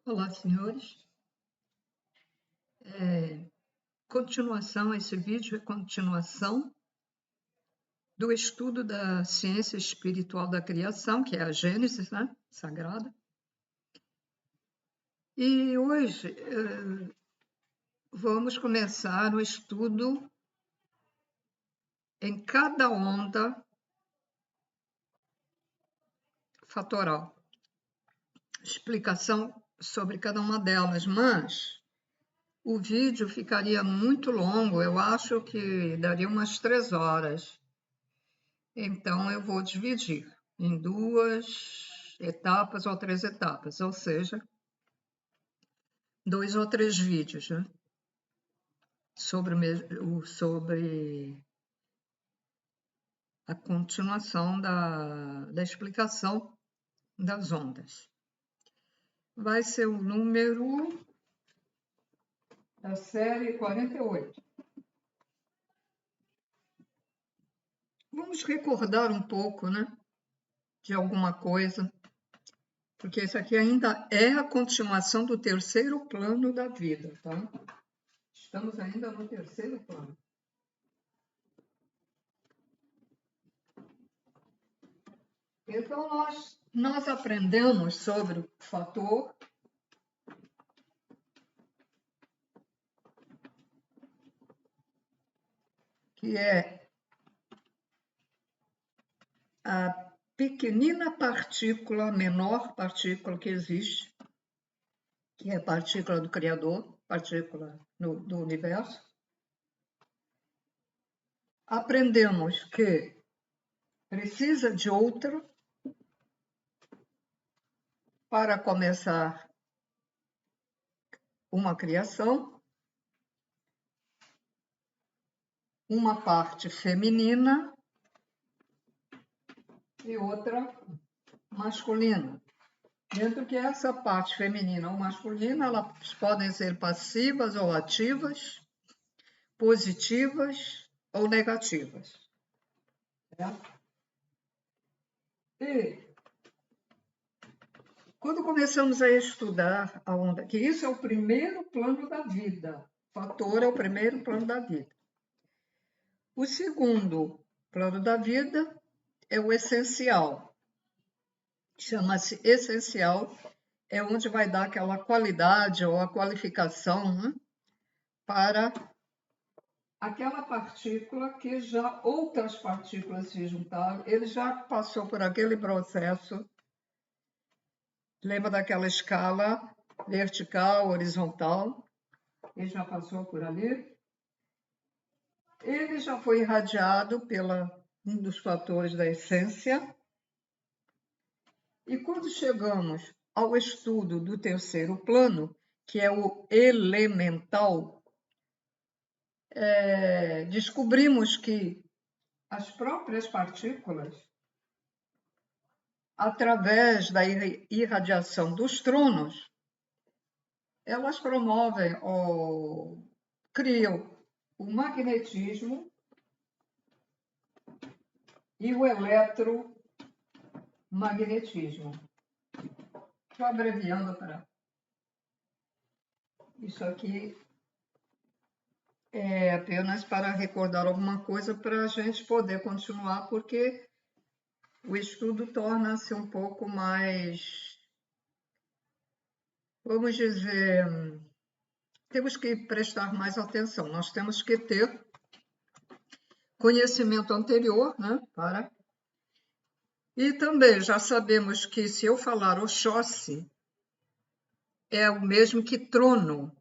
Olá, senhores. Continuação, esse vídeo é continuação do estudo da ciência espiritual da criação, que é a Gênesis, né? Sagrada. E hoje vamos começar o estudo em cada onda fatoral. Explicação sobre cada uma delas, mas o vídeo ficaria muito longo, eu acho que daria umas 3 horas. Então, eu vou dividir em 2 etapas ou 3 etapas, ou seja, 2 ou 3 vídeos, né? sobre a continuação da explicação das ondas. Vai ser o número da série 48. Vamos recordar um pouco, né, de alguma coisa, porque isso aqui ainda é a continuação do terceiro plano da vida, tá? Estamos ainda no terceiro plano. Então, nós aprendemos sobre o fator que é a pequenina partícula, menor partícula que existe, que é a partícula do Criador, partícula do universo. Aprendemos que precisa de outra para começar uma criação, uma parte feminina e outra masculina. Dentro que essa parte feminina ou masculina, elas podem ser passivas ou ativas, positivas ou negativas. Certo? E quando começamos a estudar a onda, que isso é o primeiro plano da vida, o fator é o primeiro plano da vida. O segundo plano da vida é o essencial. Chama-se essencial, é onde vai dar aquela qualidade ou a qualificação, né, para aquela partícula que já outras partículas se juntaram, ele já passou por aquele processo. Lembra daquela escala vertical, horizontal? Ele já passou por ali. Ele já foi irradiado pela um dos fatores da essência. E quando chegamos ao estudo do terceiro plano, que é o elemental, descobrimos que as próprias partículas, através da irradiação dos tronos, elas promovem ou criam o magnetismo e o eletromagnetismo. Estou abreviando para... Isso aqui é apenas para recordar alguma coisa para a gente poder continuar, porque o estudo torna-se um pouco mais, vamos dizer, temos que prestar mais atenção, nós temos que ter conhecimento anterior, né, para... E também já sabemos que se eu falar Oxóssi, é o mesmo que trono.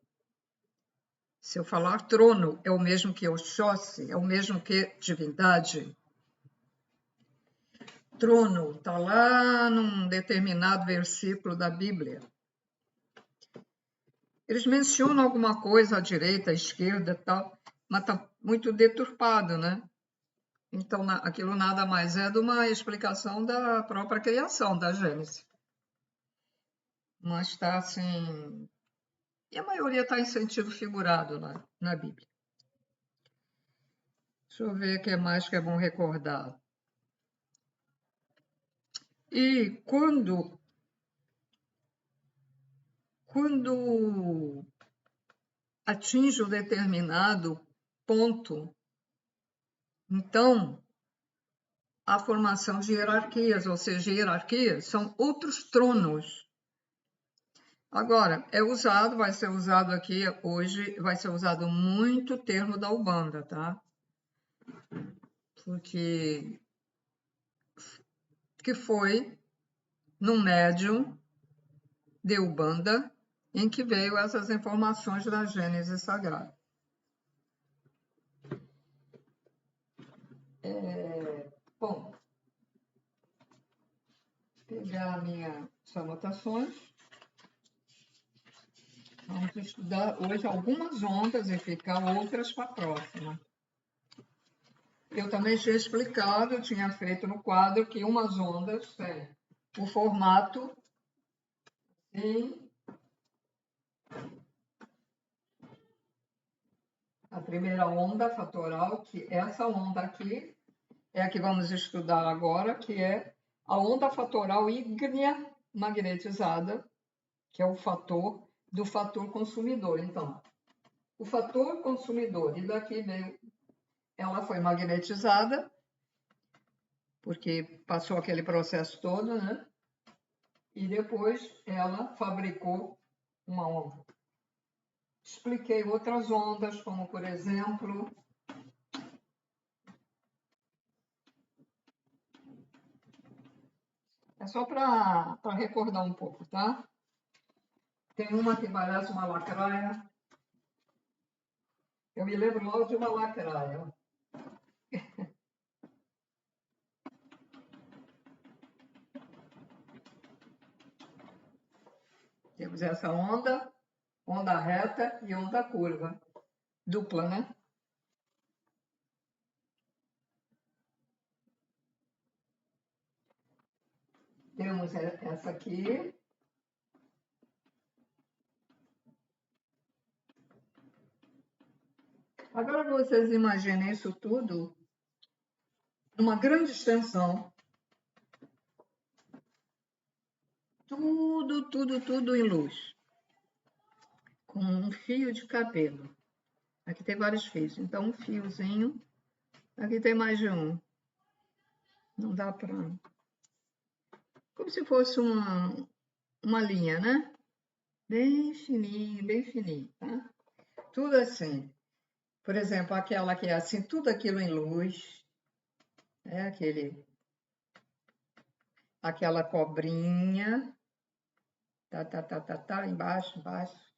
Se eu falar trono, é o mesmo que Oxóssi, é o mesmo que divindade. Trono está lá num determinado versículo da Bíblia. Eles mencionam alguma coisa à direita, à esquerda e tal, mas está muito deturpado, né? Então, aquilo nada mais é de uma explicação da própria criação, da Gênesis. Mas está assim... E a maioria está em sentido figurado na Bíblia. Deixa eu ver o que mais que é bom recordar. E quando quando atinge um determinado ponto, então a formação de hierarquias, ou seja, hierarquias são outros tronos. Agora, vai ser usado aqui hoje, vai ser usado muito o termo da Umbanda, tá? Porque que foi no médium de Umbanda em que veio essas informações da Gênese Sagrada. Bom, pegar minhas anotações. Vamos estudar hoje algumas ondas e ficar outras para a próxima. Eu também tinha explicado, eu tinha feito no quadro que umas ondas têm o formato em a primeira onda fatoral, que essa onda aqui é a que vamos estudar agora, que é a onda fatoral ígnea magnetizada, que é o fator do fator consumidor. Então, o fator consumidor, e daqui veio, ela foi magnetizada, porque passou aquele processo todo, né? E depois ela fabricou uma onda. Expliquei outras ondas, como por exemplo, é só para recordar um pouco, tá? Tem uma que parece uma lacraia. Eu me lembro logo de uma lacraia. Temos essa onda reta e onda curva. Dupla, né? Temos essa aqui. Agora vocês imaginem isso tudo numa grande extensão. Tudo em luz. Com um fio de cabelo. Aqui tem vários fios. Então, um fiozinho. Aqui tem mais de um. Não dá para... Como se fosse uma linha, né? Bem fininho, tá? Tudo assim. Por exemplo, aquela que é assim, tudo aquilo em luz. É aquela cobrinha. Embaixo.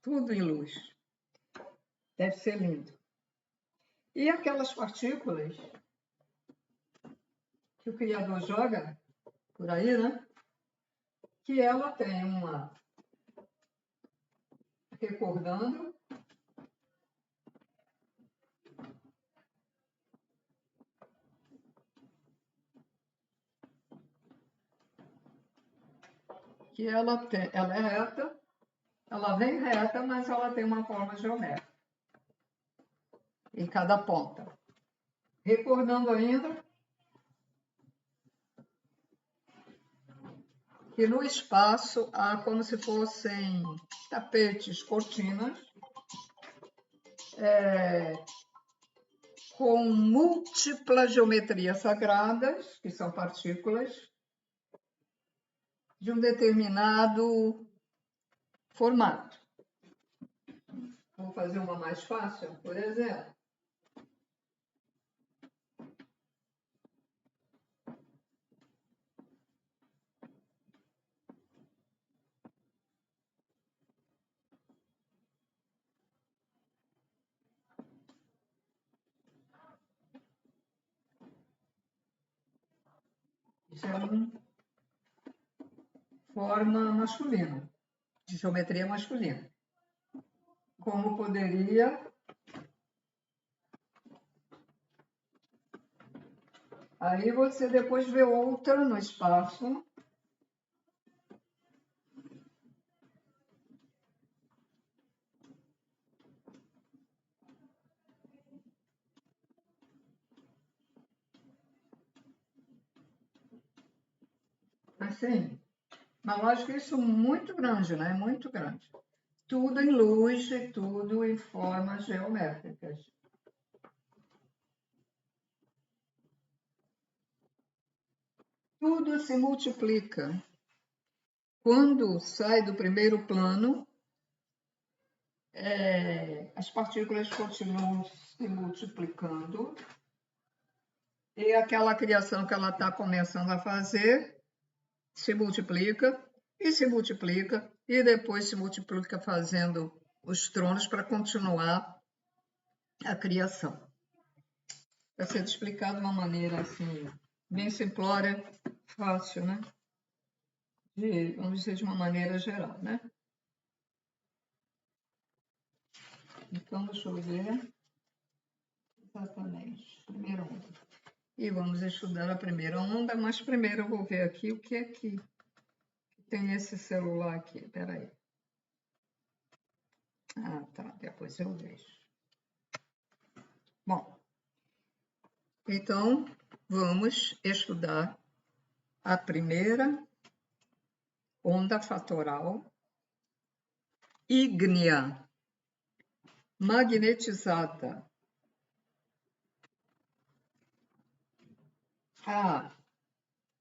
Tudo em luz. Deve ser lindo. E aquelas partículas que o Criador joga por aí, né? Que ela tem uma recordando que ela é reta, ela vem reta, mas ela tem uma forma geométrica em cada ponta. Recordando ainda que no espaço há como se fossem tapetes, cortinas, com múltiplas geometrias sagradas, que são partículas, de um determinado formato. Vou fazer uma mais fácil, por exemplo. Isso é uma forma masculina, de geometria masculina. Como poderia... Aí você depois vê outra no espaço. Assim, mas lógico que isso é muito grande, né? Muito grande. tudo em luz e tudo em formas geométricas. Tudo se multiplica. Quando sai do primeiro plano, as partículas continuam se multiplicando e aquela criação que ela está começando a fazer se multiplica e depois se multiplica fazendo os tronos para continuar a criação. Vai ser explicado de uma maneira assim, bem simplória, fácil, né? Vamos dizer, de uma maneira geral, né? Então, deixa eu ver. Exatamente, primeira onda. E vamos estudar a primeira onda, mas primeiro eu vou ver aqui o que é que tem esse celular aqui. Espera aí. Ah, tá, depois eu vejo. Bom, então vamos estudar a primeira onda fatoral ígnea magnetizada. Ah,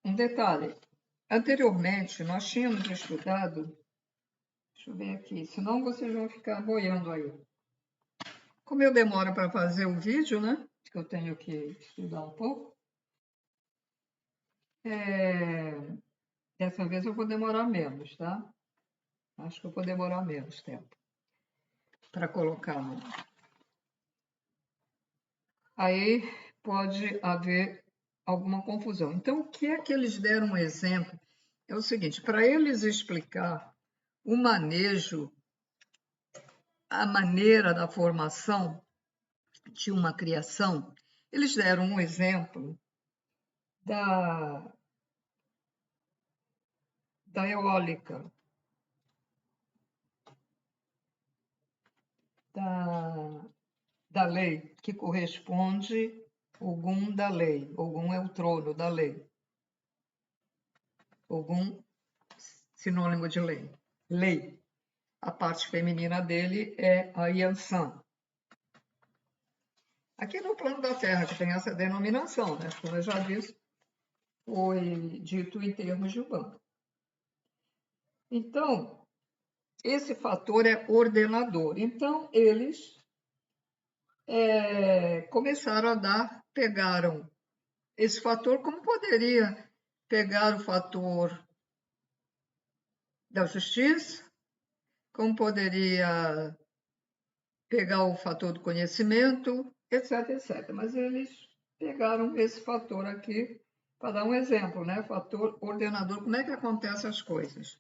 um detalhe. Anteriormente, nós tínhamos estudado... Deixa eu ver aqui, senão vocês vão ficar boiando aí. Como eu demoro para fazer o vídeo, né? Que eu tenho que estudar um pouco. Dessa vez eu vou demorar menos, tá? Acho que eu vou demorar menos tempo para colocar. Aí pode haver alguma confusão. Então, o que é que eles deram um exemplo? É o seguinte, para eles explicar o manejo, a maneira da formação de uma criação, eles deram um exemplo da eólica, da lei, que corresponde Ogum da lei. Ogum é o trono da lei. Ogum, sinônimo de lei. Lei. A parte feminina dele é a Yansan. Aqui no plano da Terra, que tem essa denominação, né? Como eu já disse, foi dito em termos de Umbanda. Então, esse fator é ordenador. Então, eles começaram a pegaram esse fator, como poderia pegar o fator da justiça, como poderia pegar o fator do conhecimento, etc, etc. Mas eles pegaram esse fator aqui para dar um exemplo, né? Fator ordenador, como é que acontecem as coisas.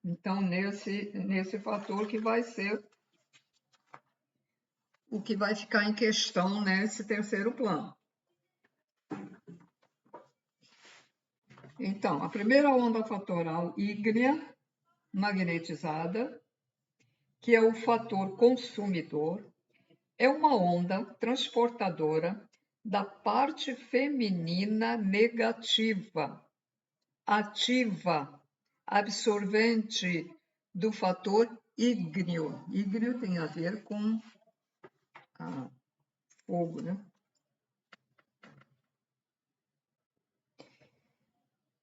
Então, nesse fator que vai ser o que vai ficar em questão nesse terceiro plano. Então, a primeira onda fatoral ígnea magnetizada, que é o fator consumidor, é uma onda transportadora da parte feminina negativa, ativa, absorvente do fator ígneo. Ígneo tem a ver com fogo, né?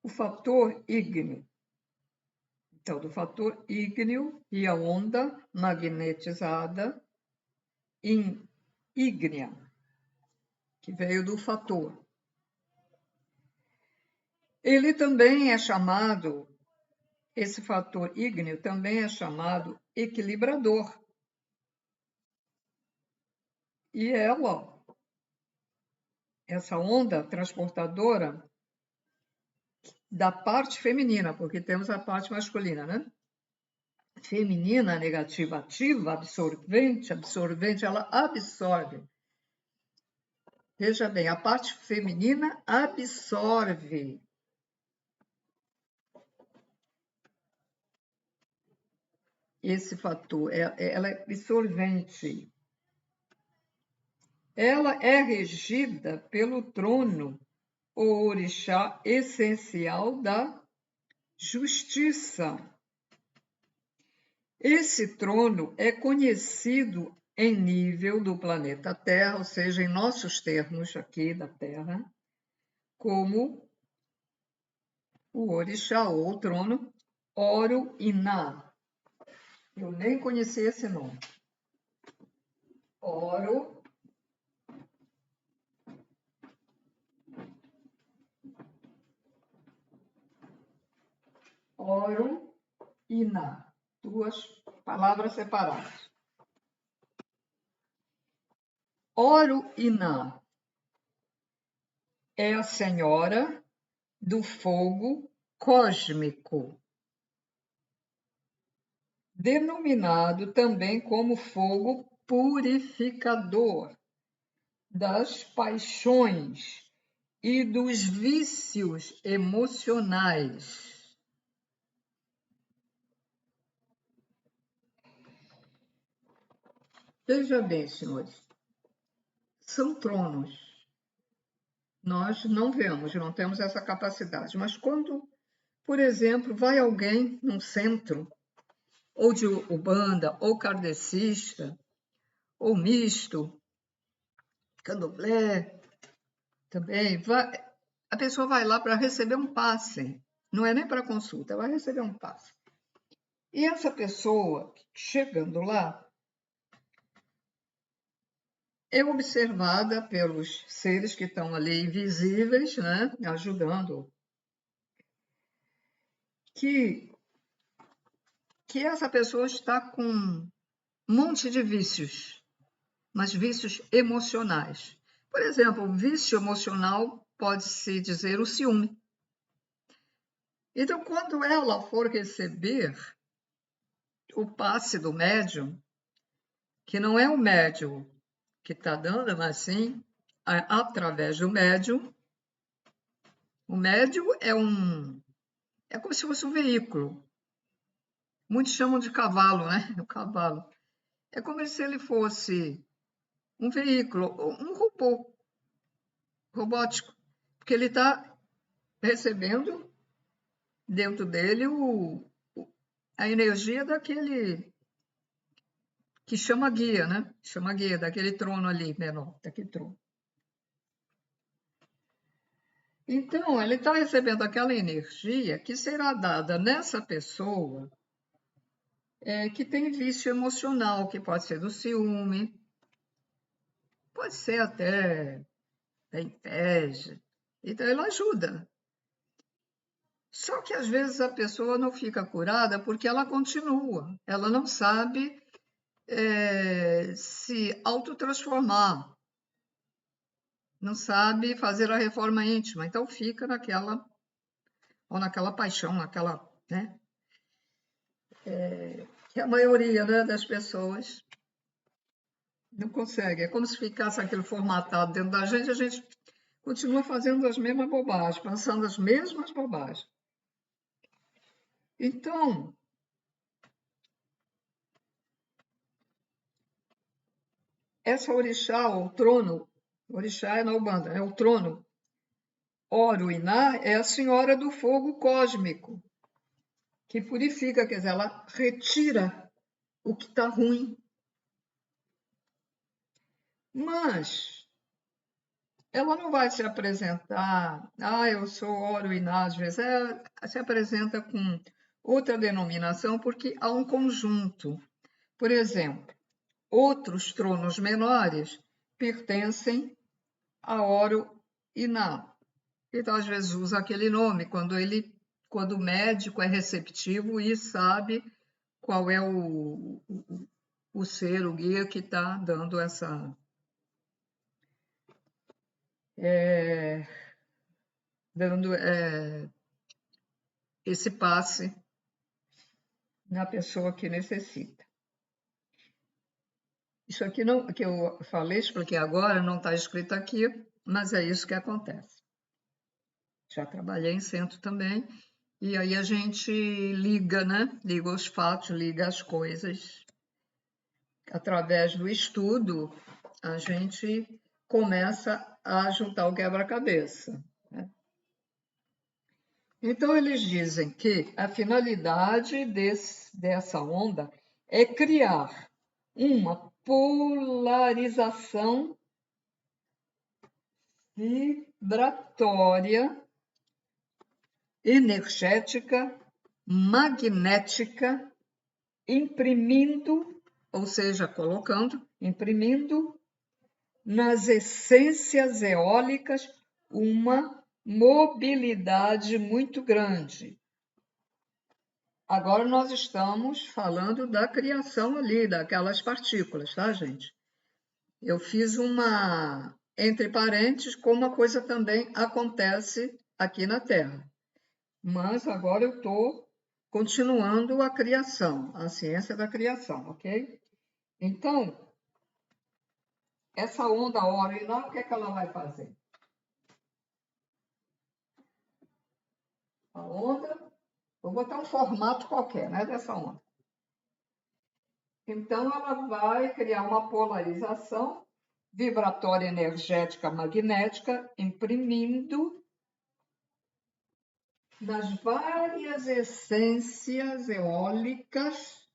O fator ígneo. Então, do fator ígneo e a onda magnetizada ígnea, que veio do fator. Ele também é chamado, esse fator ígneo também é chamado equilibrador. E essa onda transportadora da parte feminina, porque temos a parte masculina, né? Feminina, negativa, ativa, absorvente, ela absorve. Veja bem, a parte feminina absorve. Esse fator, ela é absorvente. Ela é regida pelo trono, o orixá essencial da justiça. Esse trono é conhecido em nível do planeta Terra, ou seja, em nossos termos aqui da Terra, como o orixá ou o trono Oro-Iná. Eu nem conhecia esse nome. Oro-Iná. Duas palavras separadas. Oro-Iná é a senhora do fogo cósmico, denominado também como fogo purificador das paixões e dos vícios emocionais. Veja bem, senhores, são tronos. Nós não vemos, não temos essa capacidade, mas quando, por exemplo, vai alguém num centro, ou de Umbanda, ou kardecista, ou misto, candomblé, também, a pessoa vai lá para receber um passe, não é nem para consulta, vai receber um passe. E essa pessoa, chegando lá, é observada pelos seres que estão ali invisíveis, né, ajudando, que essa pessoa está com um monte de vícios, mas vícios emocionais. Por exemplo, o vício emocional pode-se dizer o ciúme. Então, quando ela for receber o passe do médium, que não é o médium que está dando, mas sim através do médium, o médium é como se fosse um veículo. Muitos chamam de cavalo, né? O cavalo. É como se ele fosse um veículo, um robô robótico, porque ele está recebendo dentro dele a energia daquele que chama guia, né? Chama guia, daquele trono ali menor, daquele trono. Então, ele está recebendo aquela energia que será dada nessa pessoa que tem vício emocional, que pode ser do ciúme, pode ser até da inveja. Então, ela ajuda. Só que às vezes a pessoa não fica curada porque ela continua, ela não sabe se autotransformar, não sabe fazer a reforma íntima, então fica naquela paixão, naquela, né? Que a maioria, né, das pessoas não consegue. É como se ficasse aquilo formatado dentro da gente, a gente continua fazendo as mesmas bobagens, pensando as mesmas bobagens. Então, essa orixá, o trono, orixá é na Umbanda, é o trono. Oro-Iná é a senhora do fogo cósmico, que purifica, quer dizer, ela retira o que está ruim. Mas ela não vai se apresentar, eu sou Oro-Iná, às vezes, se apresenta com outra denominação, porque há um conjunto. Por exemplo, outros tronos menores pertencem a Oro-Iná. Então, às vezes, usa aquele nome quando o médico é receptivo e sabe qual é o ser, o guia que está dando esse passe na pessoa que necessita. Isso aqui não, que eu falei, expliquei agora, não está escrito aqui, mas é isso que acontece. Já trabalhei em centro também, e aí a gente liga, né? Liga os fatos, liga as coisas. Através do estudo, a gente começa a juntar o quebra-cabeça, né? Então, eles dizem que a finalidade dessa onda é criar uma polarização vibratória, energética, magnética, imprimindo, ou seja, colocando, imprimindo nas essências eólicas uma mobilidade muito grande. Agora nós estamos falando da criação ali, daquelas partículas, tá, gente? Eu fiz uma entre parênteses, como a coisa também acontece aqui na Terra. Mas agora eu estou continuando a criação, a ciência da criação, ok? Então, essa onda aurinal, o que é que ela vai fazer? A onda, vou botar um formato qualquer, né, dessa onda. Então, ela vai criar uma polarização vibratória energética magnética, imprimindo nas várias essências eólicas,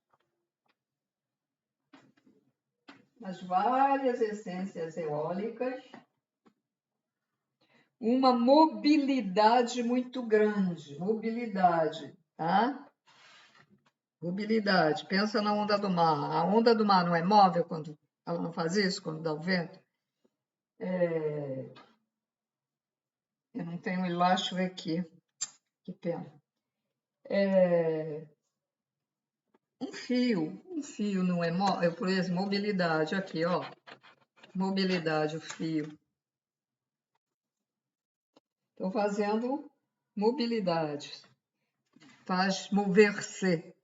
uma mobilidade muito grande. Mobilidade, tá? Mobilidade. Pensa na onda do mar. A onda do mar não é móvel quando ela não faz isso, quando dá o vento? Eu não tenho elástico aqui. Que pena. Um fio não é móvel, por exemplo, mobilidade, aqui, ó. Mobilidade, o fio. Estou fazendo mobilidade. Faz mover-se.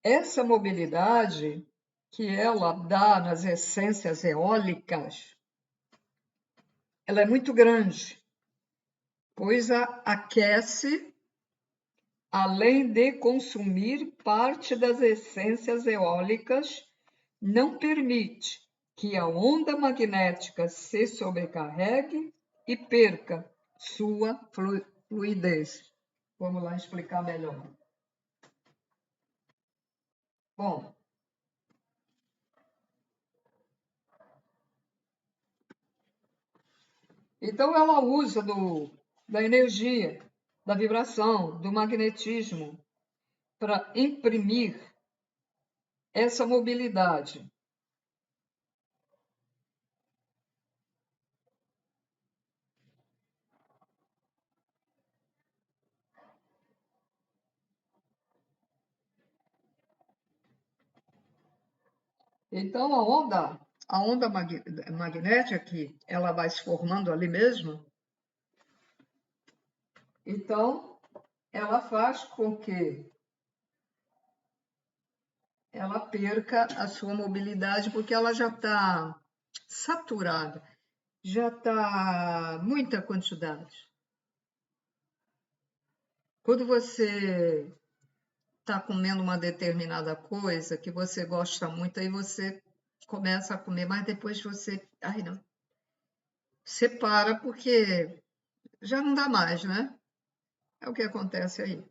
Essa mobilidade que ela dá nas essências eólicas, ela é muito grande, pois aquece, além de consumir parte das essências eólicas, não permite que a onda magnética se sobrecarregue e perca sua fluidez. Vamos lá explicar melhor. Bom, então ela usa da energia, da vibração, do magnetismo para imprimir essa mobilidade. Então a onda magnética que ela vai se formando ali mesmo, então ela faz com que ela perca a sua mobilidade porque ela já está saturada, já está muita quantidade. Quando você está comendo uma determinada coisa que você gosta muito, aí você começa a comer, mas depois você, ai não, você para porque já não dá mais, né? É o que acontece aí.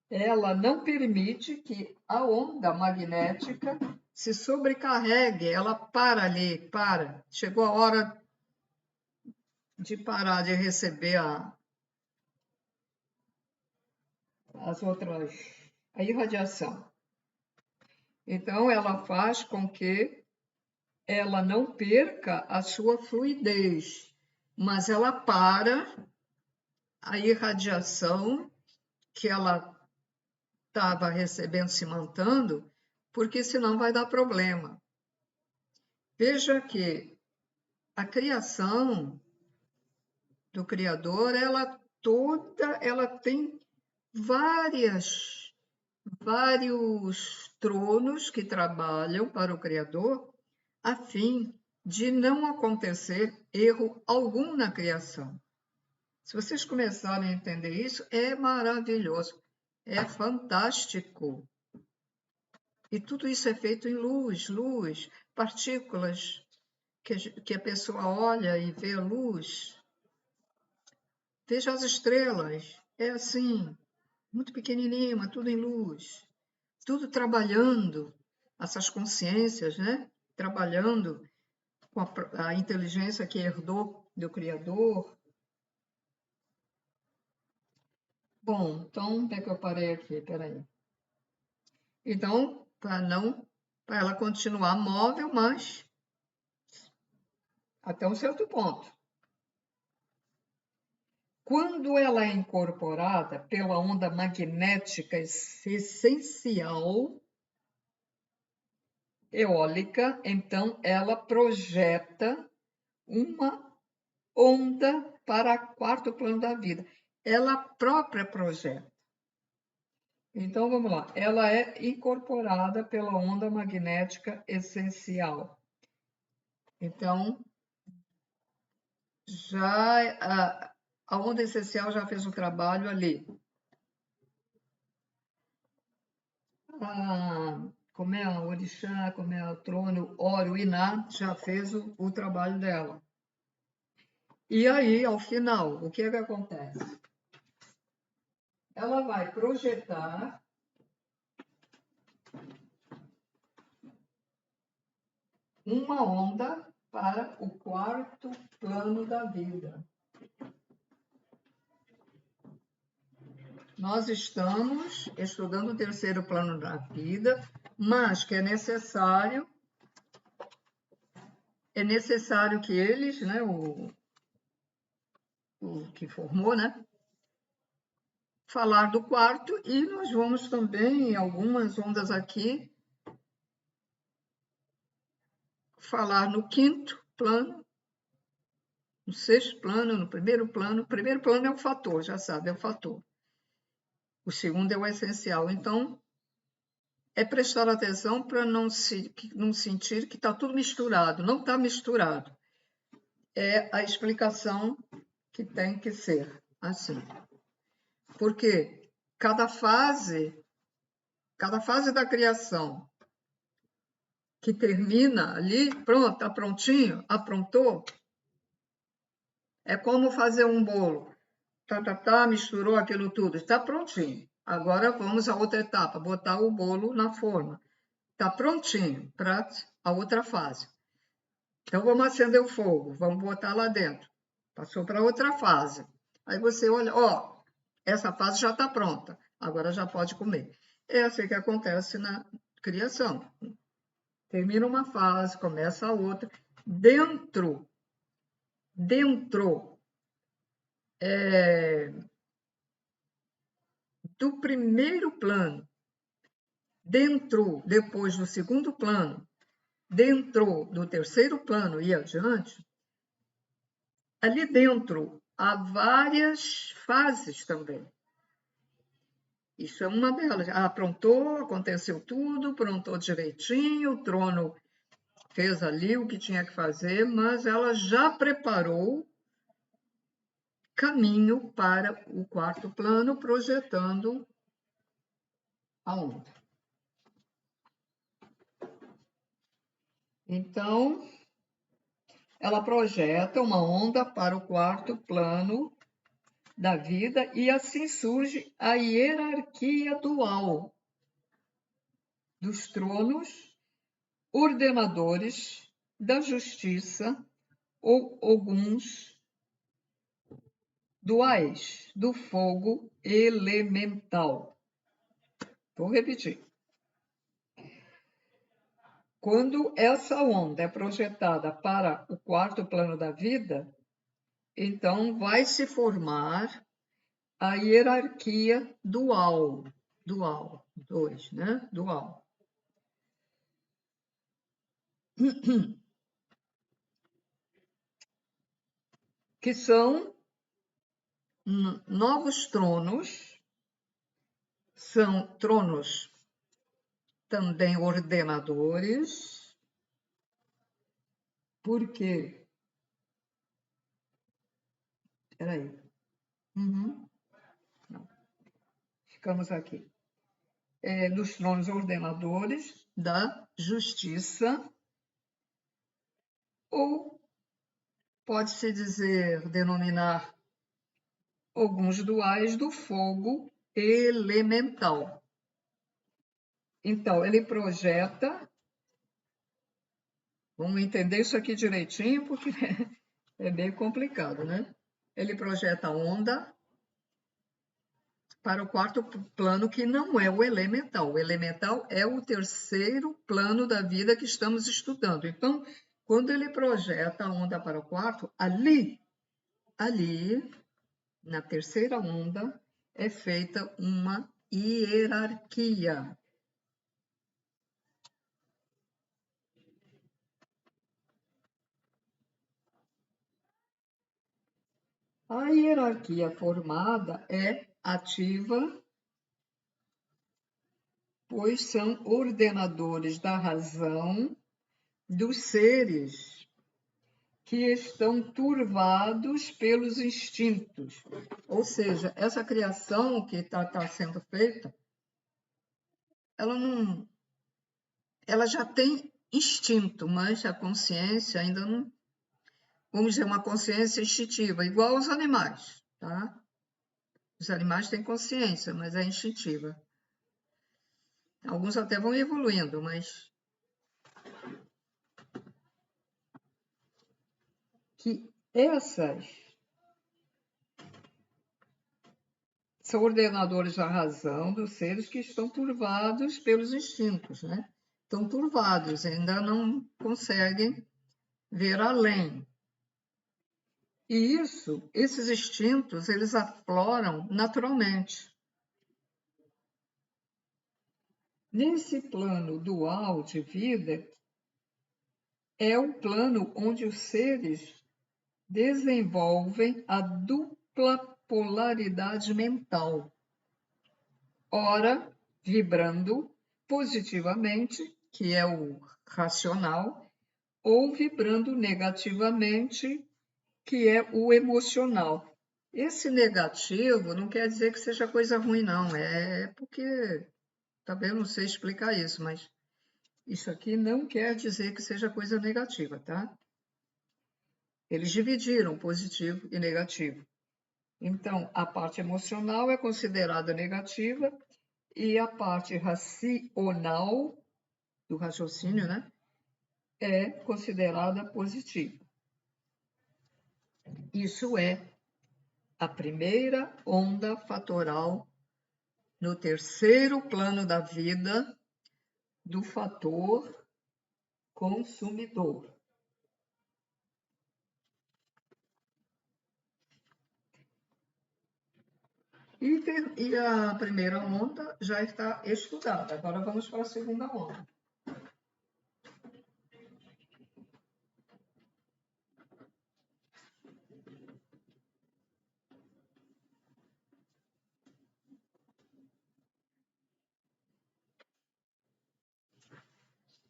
Ela não permite que a onda magnética se sobrecarregue, ela para ali, para. Chegou a hora de parar de receber a irradiação. Então, ela faz com que ela não perca a sua fluidez, mas ela para a irradiação que ela estava recebendo, se mantendo, porque senão vai dar problema. Veja que a criação do Criador, ela tem vários tronos que trabalham para o Criador, a fim de não acontecer erro algum na criação. Se vocês começarem a entender isso, é maravilhoso, é fantástico. E tudo isso é feito em luz, partículas que a pessoa olha e vê a luz. Veja as estrelas, é assim, muito pequenininho, mas tudo em luz, tudo trabalhando, essas consciências, né? Trabalhando com a inteligência que herdou do Criador. Bom, então, onde é que eu parei aqui? Peraí. Então, para ela continuar móvel, mas até um certo ponto. Quando ela é incorporada pela onda magnética essencial eólica, então ela projeta uma onda para o quarto plano da vida. Ela própria projeta. Então vamos lá. Ela é incorporada pela onda magnética essencial. Então, já a onda essencial já fez o trabalho ali. Como é a orixá, como é o trono, Oro, Iná, já fez o trabalho dela. E aí, ao final, o que é que acontece? Ela vai projetar uma onda para o quarto plano da vida. Nós estamos estudando o terceiro plano da vida, mas que é necessário que eles, né, o que formou, né, falar do quarto, e nós vamos também, em algumas ondas aqui, falar no quinto plano, no sexto plano, no primeiro plano. O primeiro plano é o fator, já sabe, é o fator. O segundo é o essencial. Então, é prestar atenção para não sentir que está tudo misturado. Não está misturado. É a explicação que tem que ser assim. Porque cada fase da criação que termina ali, pronto, está prontinho, aprontou, é como fazer um bolo. Misturou aquilo tudo, está prontinho. Agora vamos à outra etapa, botar o bolo na forma. Está prontinho para a outra fase. Então vamos acender o fogo, vamos botar lá dentro. Passou para outra fase. Aí você olha, ó, essa fase já está pronta, agora já pode comer. É assim que acontece na criação. Termina uma fase, começa a outra. Dentro do primeiro plano, depois do segundo plano, dentro do terceiro plano e adiante, ali dentro há várias fases também. Isso é uma delas. Aprontou, aconteceu tudo, aprontou direitinho, o trono fez ali o que tinha que fazer, mas ela já preparou caminho para o quarto plano, projetando a onda. Então, ela projeta uma onda para o quarto plano da vida e assim surge a hierarquia dual dos tronos ordenadores da justiça ou alguns duais do fogo elemental. Vou repetir. Quando essa onda é projetada para o quarto plano da vida, então vai se formar a hierarquia dual, dois, né? Dual. Que são novos tronos, são tronos também ordenadores, porque... Espera aí. Não. Ficamos aqui. Dos tronos ordenadores da justiça, ou pode-se dizer, denominar alguns duais do fogo elemental. Então, ele projeta. Vamos entender isso aqui direitinho, porque é bem complicado, né? Ele projeta a onda para o quarto plano, que não é o elemental. O elemental é o terceiro plano da vida que estamos estudando. Então, quando ele projeta a onda para o quarto, ali, na terceira onda, é feita uma hierarquia. A hierarquia formada é ativa, pois são ordenadores da razão dos seres que estão turvados pelos instintos. Ou seja, essa criação que está sendo feita, ela já tem instinto, mas a consciência ainda não, vamos dizer, uma consciência instintiva, igual aos animais, tá? Os animais têm consciência, mas é instintiva. Alguns até vão evoluindo, mas que essas são ordenadores da razão dos seres que estão turvados pelos instintos, né? Estão turvados, ainda não conseguem ver além. E esses instintos, eles afloram naturalmente. Nesse plano dual de vida, é o plano onde os seres desenvolvem a dupla polaridade mental. Ora, vibrando positivamente, que é o racional, ou vibrando negativamente, que é o emocional. Esse negativo não quer dizer que seja coisa ruim, não. É porque também eu não sei explicar isso, mas isso aqui não quer dizer que seja coisa negativa, tá? Eles dividiram positivo e negativo. Então, a parte emocional é considerada negativa e a parte racional, do raciocínio, né, é considerada positiva. Isso é a primeira onda fatoral no terceiro plano da vida do fator consumidor. E a primeira onda já está estudada. Agora vamos para a segunda onda.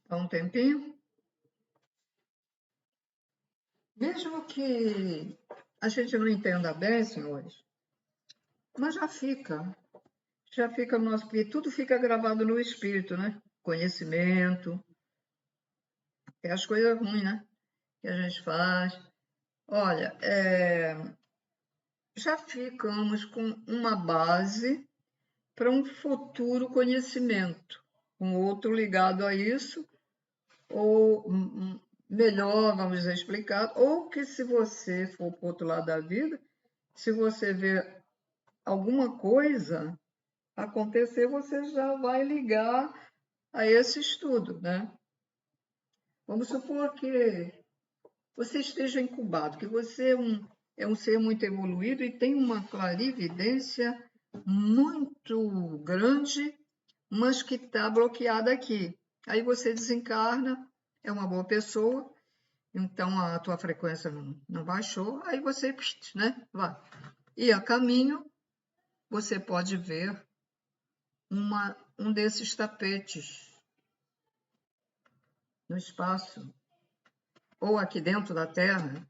Dá um tempinho. Mesmo que a gente não entenda bem, senhores, mas já fica no nosso, porque tudo fica gravado no espírito, né? Conhecimento, é as coisas ruins, né? Que a gente faz. Olha, já ficamos com uma base para um futuro conhecimento, um outro ligado a isso, ou melhor, vamos dizer, explicado, ou que se você for para o outro lado da vida, se você vê alguma coisa acontecer, você já vai ligar a esse estudo, né? Vamos supor que você esteja incubado, que você é um ser muito evoluído e tem uma clarividência muito grande, mas que está bloqueada aqui. Aí você desencarna, é uma boa pessoa, então a tua frequência não baixou, aí você, né, vai. E a caminho, você pode ver um desses tapetes no espaço, ou aqui dentro da Terra.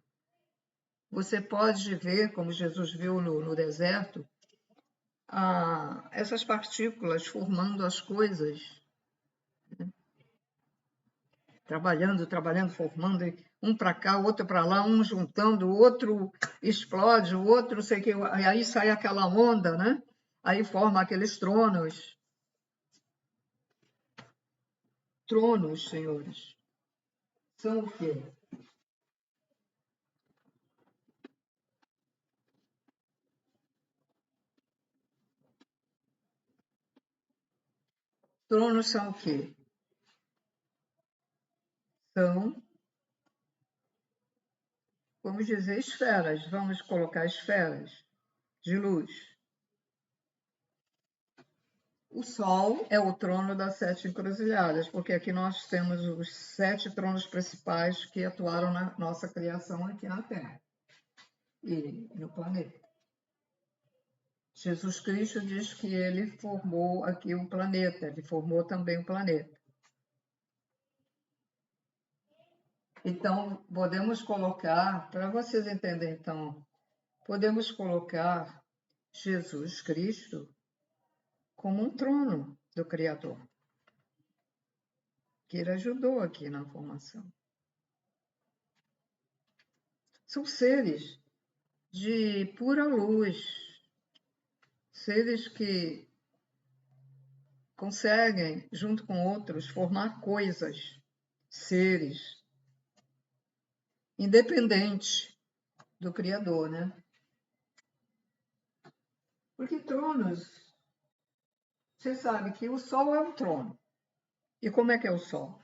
Você pode ver, como Jesus viu no deserto, essas partículas formando as coisas. trabalhando, formando um para cá, outro para lá, um juntando, o outro explode, o outro não sei o que, aí sai aquela onda, né? Aí forma aqueles tronos. Tronos, senhores, são o quê? Tronos são o quê? São, vamos dizer, esferas. Vamos colocar esferas de luz. O Sol é o trono das 7 encruzilhadas, porque aqui nós temos os 7 tronos principais que atuaram na nossa criação aqui na Terra e no planeta. Jesus Cristo diz que ele formou aqui o planeta, ele formou também o planeta. Então, podemos colocar, para vocês entenderem, então, podemos colocar Jesus Cristo como um trono do Criador, que ele ajudou aqui na formação. São seres de pura luz, seres que conseguem, junto com outros, formar coisas, seres, independentes do Criador, né? Porque tronos, você sabe que o Sol é um trono. E como é que é o Sol?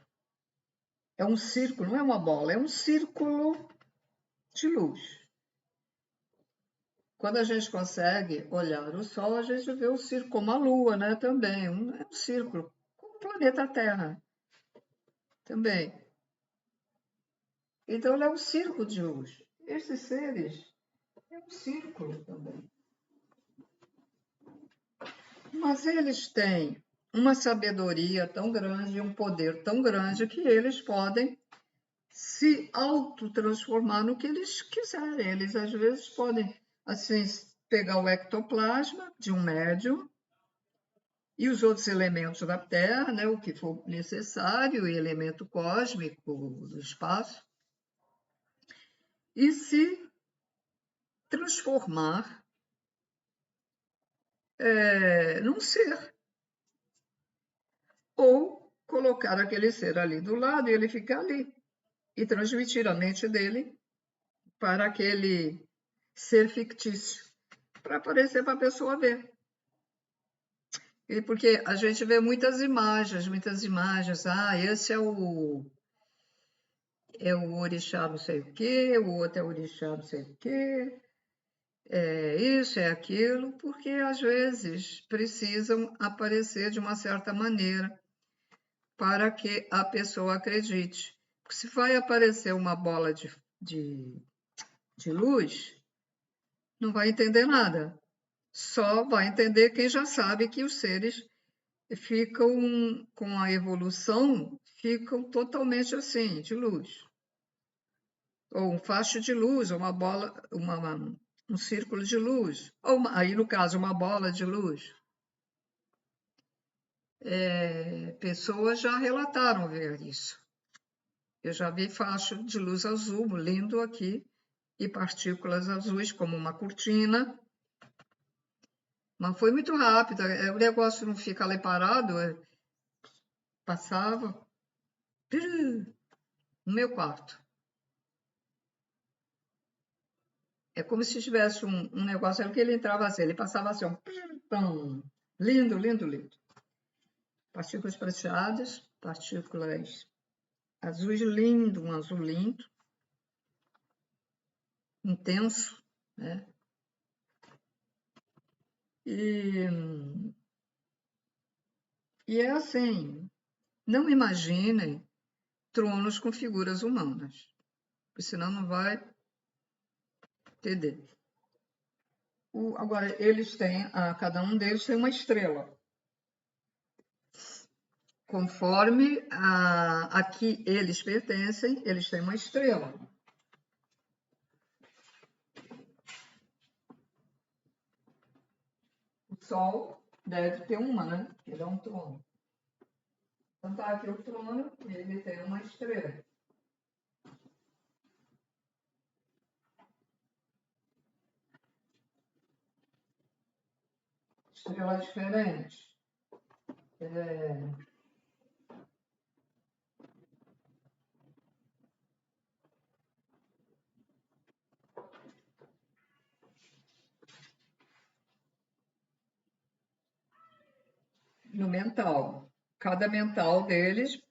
É um círculo, não é uma bola, é um círculo de luz. Quando a gente consegue olhar o Sol, a gente vê o círculo, como a Lua, né? Também, é um círculo, como o planeta Terra também. Então, ele é um círculo de luz. Esses seres é um círculo também. Mas eles têm uma sabedoria tão grande, um poder tão grande, que eles podem se autotransformar no que eles quiserem. Eles, às vezes, podem, assim, pegar o ectoplasma de um médium e os outros elementos da Terra, né, o que for necessário, o elemento cósmico do espaço, e se transformar num ser. Ou colocar aquele ser ali do lado e ele ficar ali. E transmitir a mente dele para aquele ser fictício, para aparecer para a pessoa ver. E porque a gente vê muitas imagens. Ah, esse é o orixá não sei o quê, o outro é o orixá não sei o quê, é isso, é aquilo, porque às vezes precisam aparecer de uma certa maneira para que a pessoa acredite. Porque se vai aparecer uma bola de luz, não vai entender nada. Só vai entender quem já sabe que os seres ficam, com a evolução, ficam totalmente assim, de luz. Ou um facho de luz, ou uma bola, um círculo de luz. Ou aí, no caso, uma bola de luz. Pessoas já relataram ver isso. Eu já vi facho de luz azul, lindo aqui, e partículas azuis, como uma cortina. Mas foi muito rápido, o negócio não fica ali parado, passava no meu quarto. É como se tivesse um negócio que ele entrava assim, ele passava assim, pum, lindo, lindo, lindo. Partículas prateadas, partículas azuis, lindo, um azul lindo, intenso, né? E é assim, não imaginem tronos com figuras humanas, porque senão não vai entender. Agora, cada um deles tem uma estrela. Conforme a que eles pertencem, eles têm uma estrela. O Sol deve ter uma, né? Ele é um trono. Então tá aqui o trono e ele tem uma estrela. Estrela diferente. No mental. Cada mental deles,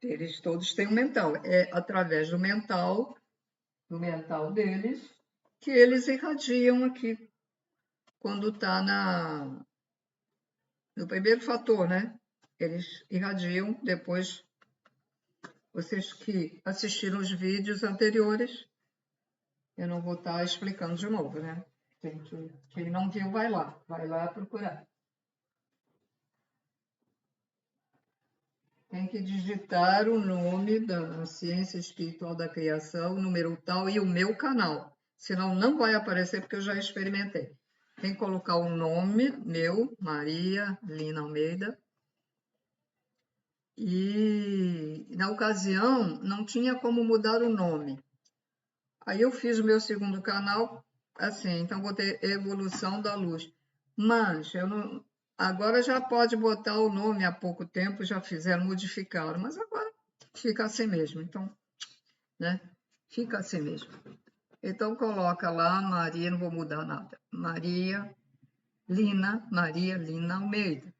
eles todos têm um mental. É através do mental deles, que eles irradiam aqui quando está no primeiro fator, né? Eles irradiam, depois vocês que assistiram os vídeos anteriores, eu não vou estar explicando de novo, né? Quem não viu, vai lá procurar. Tem que digitar o nome da ciência espiritual da criação, o número tal e o meu canal. Senão não vai aparecer, porque eu já experimentei. Tem que colocar o nome meu, Maria Lina Almeida. E na ocasião não tinha como mudar o nome. Aí eu fiz o meu segundo canal assim, então botei Evolução da Luz. Mas eu não, agora já pode botar o nome, há pouco tempo já fizeram, modificaram, mas agora fica assim mesmo. Então, né? Fica assim mesmo. Então coloca lá Maria, não vou mudar nada. Maria Lina Almeida.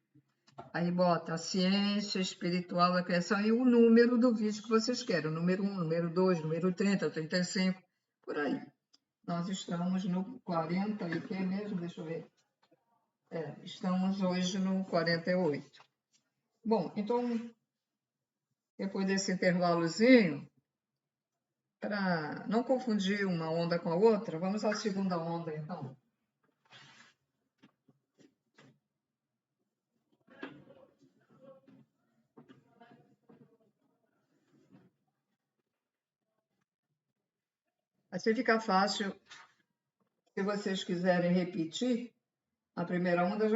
Aí bota a ciência espiritual da criação e o número do vídeo que vocês querem. O número 1, número 2, número 30, 35, por aí. Nós estamos no 40 e que mesmo? Deixa eu ver. Estamos hoje no 48. Bom, então, depois desse intervalozinho, para não confundir uma onda com a outra, vamos à segunda onda, então. Assim fica fácil, se vocês quiserem repetir, a primeira onda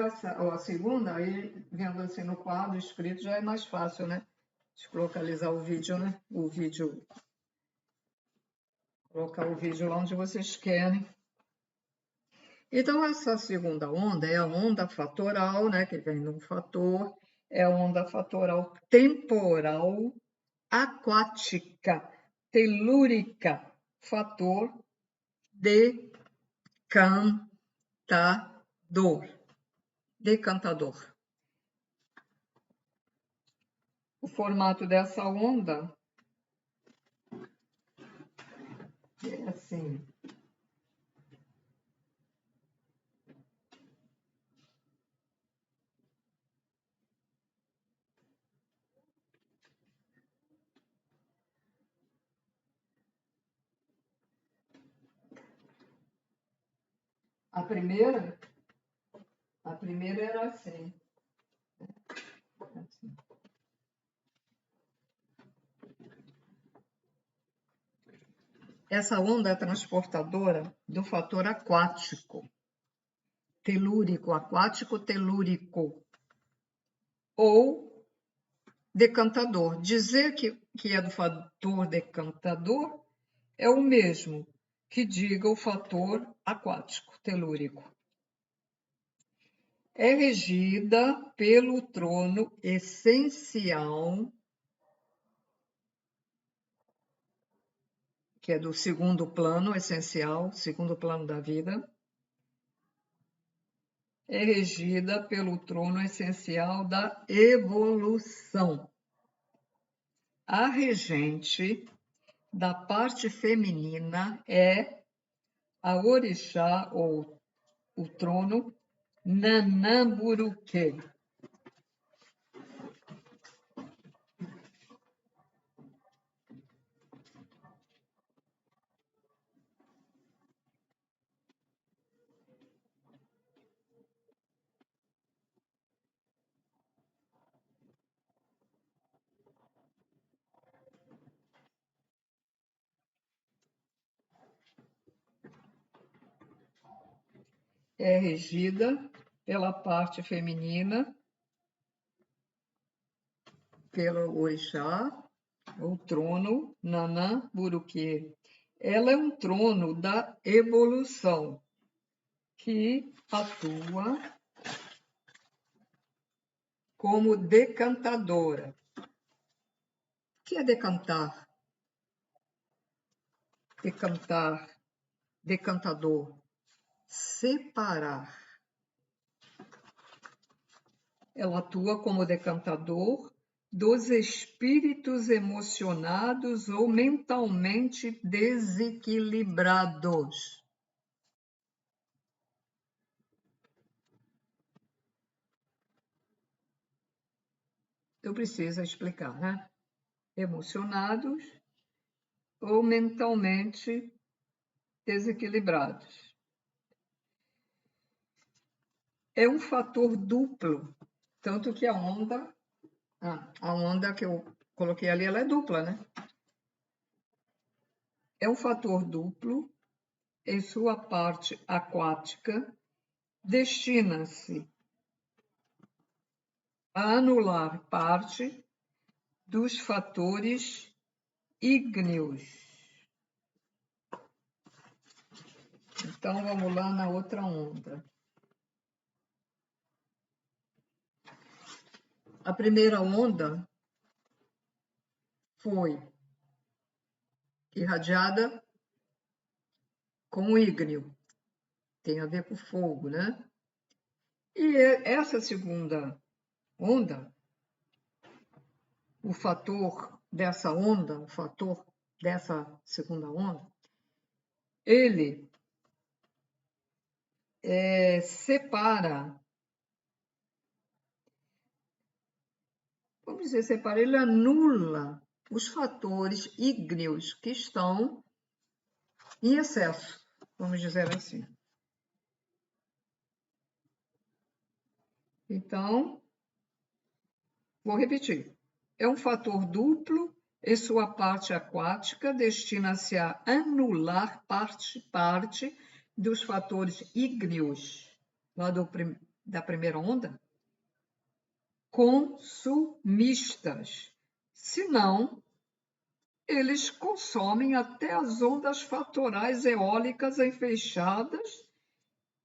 ou a segunda, aí vendo assim no quadro escrito já é mais fácil, né? De localizar o vídeo, né? Colocar o vídeo lá onde vocês querem. Então, essa segunda onda é a onda fatoral, né? Que vem de um fator, é a onda fatoral temporal, aquática, telúrica, fator decantador. O formato dessa onda é assim. A primeira era assim. Essa onda é transportadora do fator aquático, telúrico, aquático telúrico, ou decantador. Dizer que é do fator decantador é o mesmo que diga o fator aquático telúrico. É regida pelo trono essencial, que é do segundo plano essencial, segundo plano da vida. É regida pelo trono essencial da evolução. A regente da parte feminina é a orixá ou o trono Nanamburuque. É regida pela parte feminina pelo orixá, o trono Nanã Buruque. Ela é um trono da evolução, que atua como decantadora. O que é decantar? Decantar, decantador, separar. Ela atua como decantador dos espíritos emocionados ou mentalmente desequilibrados. Eu preciso explicar, né? Emocionados ou mentalmente desequilibrados. É um fator duplo, tanto que a onda que eu coloquei ali, ela é dupla, né? É um fator duplo, em sua parte aquática, destina-se a anular parte dos fatores ígneos. Então, vamos lá na outra onda. A primeira onda foi irradiada com o ígneo, tem a ver com fogo, né? E essa segunda onda, o fator dessa segunda onda, ele separa, vamos dizer, ele anula os fatores ígneos que estão em excesso, vamos dizer assim. Então, vou repetir. É um fator duplo e sua parte aquática destina-se a anular parte dos fatores ígneos lá da primeira onda, consumistas. Senão, eles consomem até as ondas fatorais eólicas enfeixadas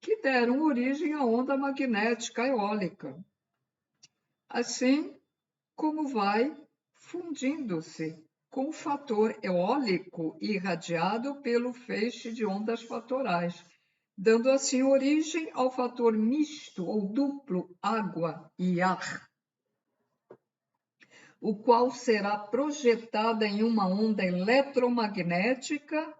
que deram origem à onda magnética eólica. Assim como vai fundindo-se com o fator eólico irradiado pelo feixe de ondas fatorais, dando assim origem ao fator misto ou duplo água e ar, o qual será projetada em uma onda eletromagnética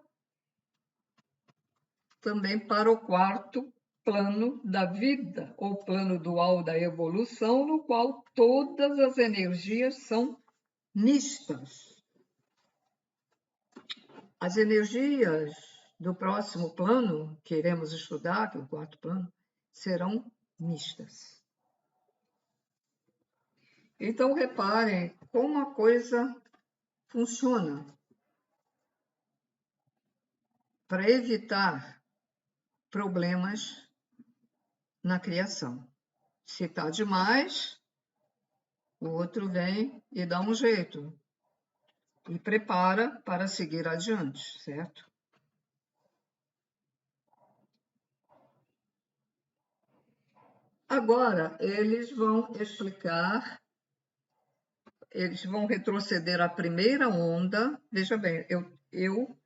também para o quarto plano da vida, ou plano dual da evolução, no qual todas as energias são mistas. As energias do próximo plano, que iremos estudar, que é o quarto plano, serão mistas. Então, reparem como a coisa funciona. Para evitar problemas na criação. Se está demais, o outro vem e dá um jeito. E prepara para seguir adiante, certo? Agora, eles vão explicar, eles vão retroceder à primeira onda. Veja bem, eu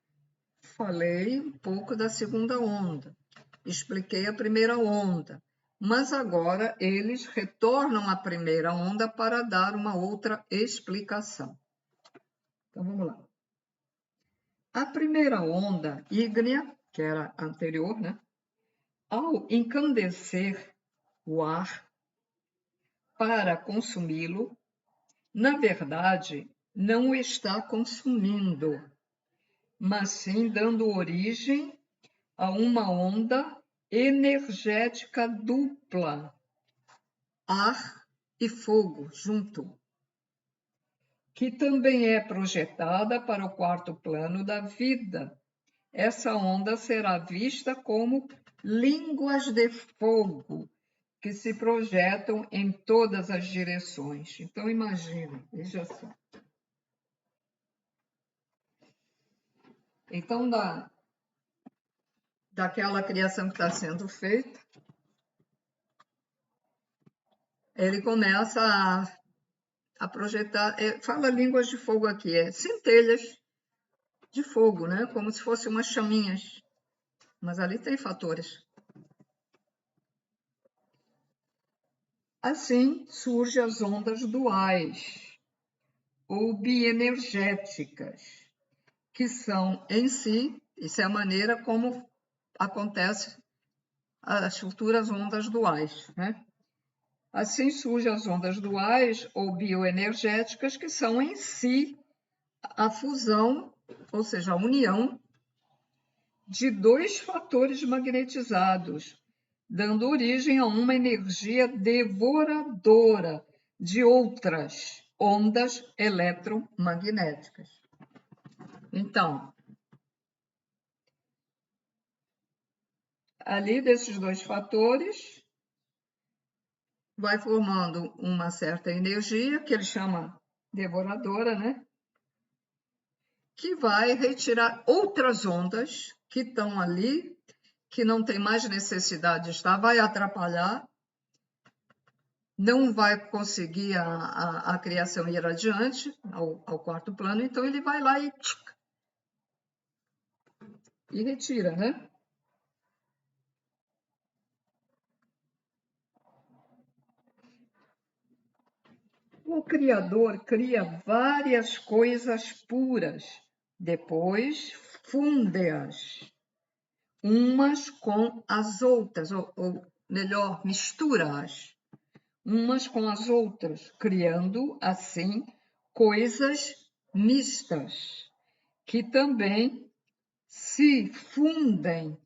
falei um pouco da segunda onda, expliquei a primeira onda, mas agora eles retornam à primeira onda para dar uma outra explicação. Então, vamos lá. A primeira onda ígnea, que era a anterior, né? Ao encandecer o ar para consumi-lo, na verdade, não o está consumindo, mas sim dando origem a uma onda energética dupla, ar e fogo junto, que também é projetada para o quarto plano da vida. Essa onda será vista como línguas de fogo, que se projetam em todas as direções. Então, imagina, veja só. Então, daquela criação que está sendo feita, ele começa a projetar, fala línguas de fogo aqui, centelhas de fogo, né? Como se fossem umas chaminhas, mas ali tem fatores. Assim surgem as ondas duais ou bienergéticas, que são em si, isso é a maneira como acontece as futuras ondas duais, né? Assim surgem as ondas duais ou bioenergéticas, que são em si a fusão, ou seja, a união de dois fatores magnetizados, dando origem a uma energia devoradora de outras ondas eletromagnéticas. Então, ali desses dois fatores, vai formando uma certa energia, que ele chama devoradora, né? Que vai retirar outras ondas que estão ali, que não tem mais necessidade de estar, vai atrapalhar, não vai conseguir a criação ir adiante ao quarto plano, então ele vai lá e retira, né? O Criador cria várias coisas puras, depois funde-as umas com as outras, ou melhor, mistura-as umas com as outras, criando assim coisas mistas, que também se fundem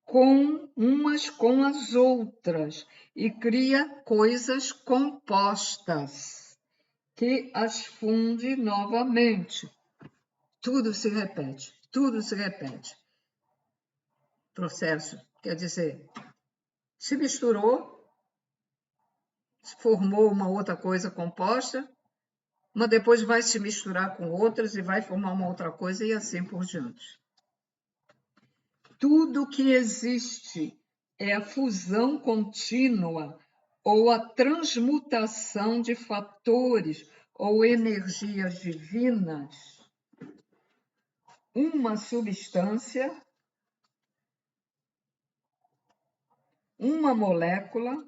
com umas com as outras e cria coisas compostas, que as funde novamente. Tudo se repete, tudo se repete. Processo, quer dizer, se misturou, se formou uma outra coisa composta, mas depois vai se misturar com outras e vai formar uma outra coisa e assim por diante. Tudo que existe é a fusão contínua ou a transmutação de fatores ou energias divinas. Uma substância, uma molécula.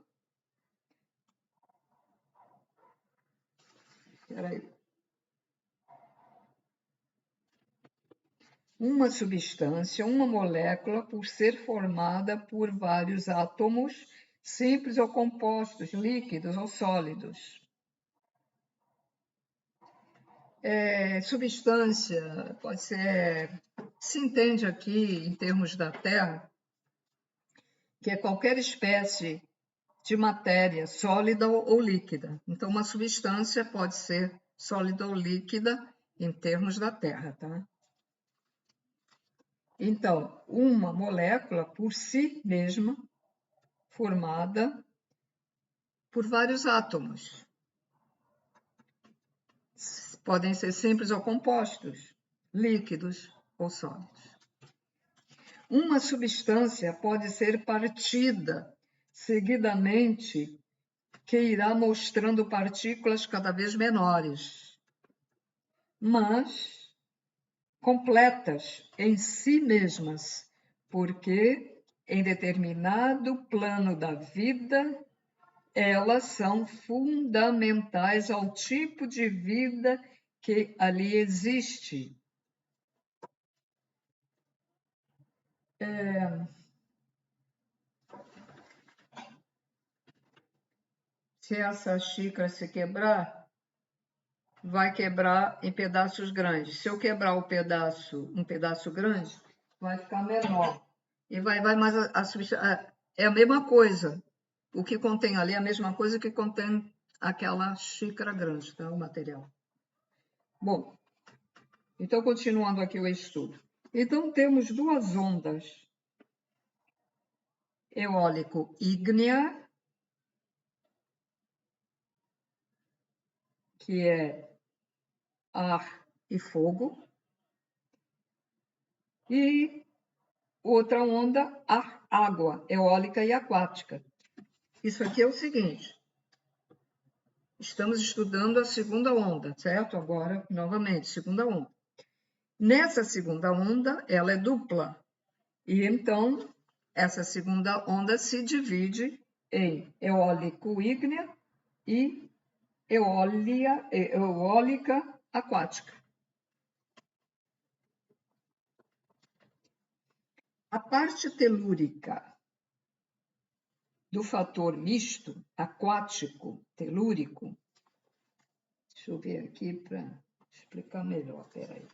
Uma substância, uma molécula, por ser formada por vários átomos, simples ou compostos, líquidos ou sólidos. Substância pode ser, se entende aqui em termos da Terra, que é qualquer espécie de matéria sólida ou líquida. Então, uma substância pode ser sólida ou líquida em termos da Terra, tá? Então, uma molécula por si mesma, formada por vários átomos. Podem ser simples ou compostos, líquidos ou sólidos. Uma substância pode ser partida seguidamente, que irá mostrando partículas cada vez menores, mas completas em si mesmas, porque em determinado plano da vida elas são fundamentais ao tipo de vida que ali existe. Se essa xícara se quebrar, vai quebrar em pedaços grandes. Se eu quebrar um pedaço grande, vai ficar menor. E vai mais é a mesma coisa. O que contém ali é a mesma coisa que contém aquela xícara grande, tá? O material. Bom, então continuando aqui o estudo. Então temos duas ondas eólico-ígnea que é ar e fogo, e outra onda, ar, água, eólica e aquática. Isso aqui é o seguinte, estamos estudando a segunda onda, certo? Agora, novamente, segunda onda. Nessa segunda onda, ela é dupla, e então essa segunda onda se divide em eólico-ígnea e eólica aquática. A parte telúrica do fator misto aquático telúrico, deixa eu ver aqui para explicar melhor, peraí.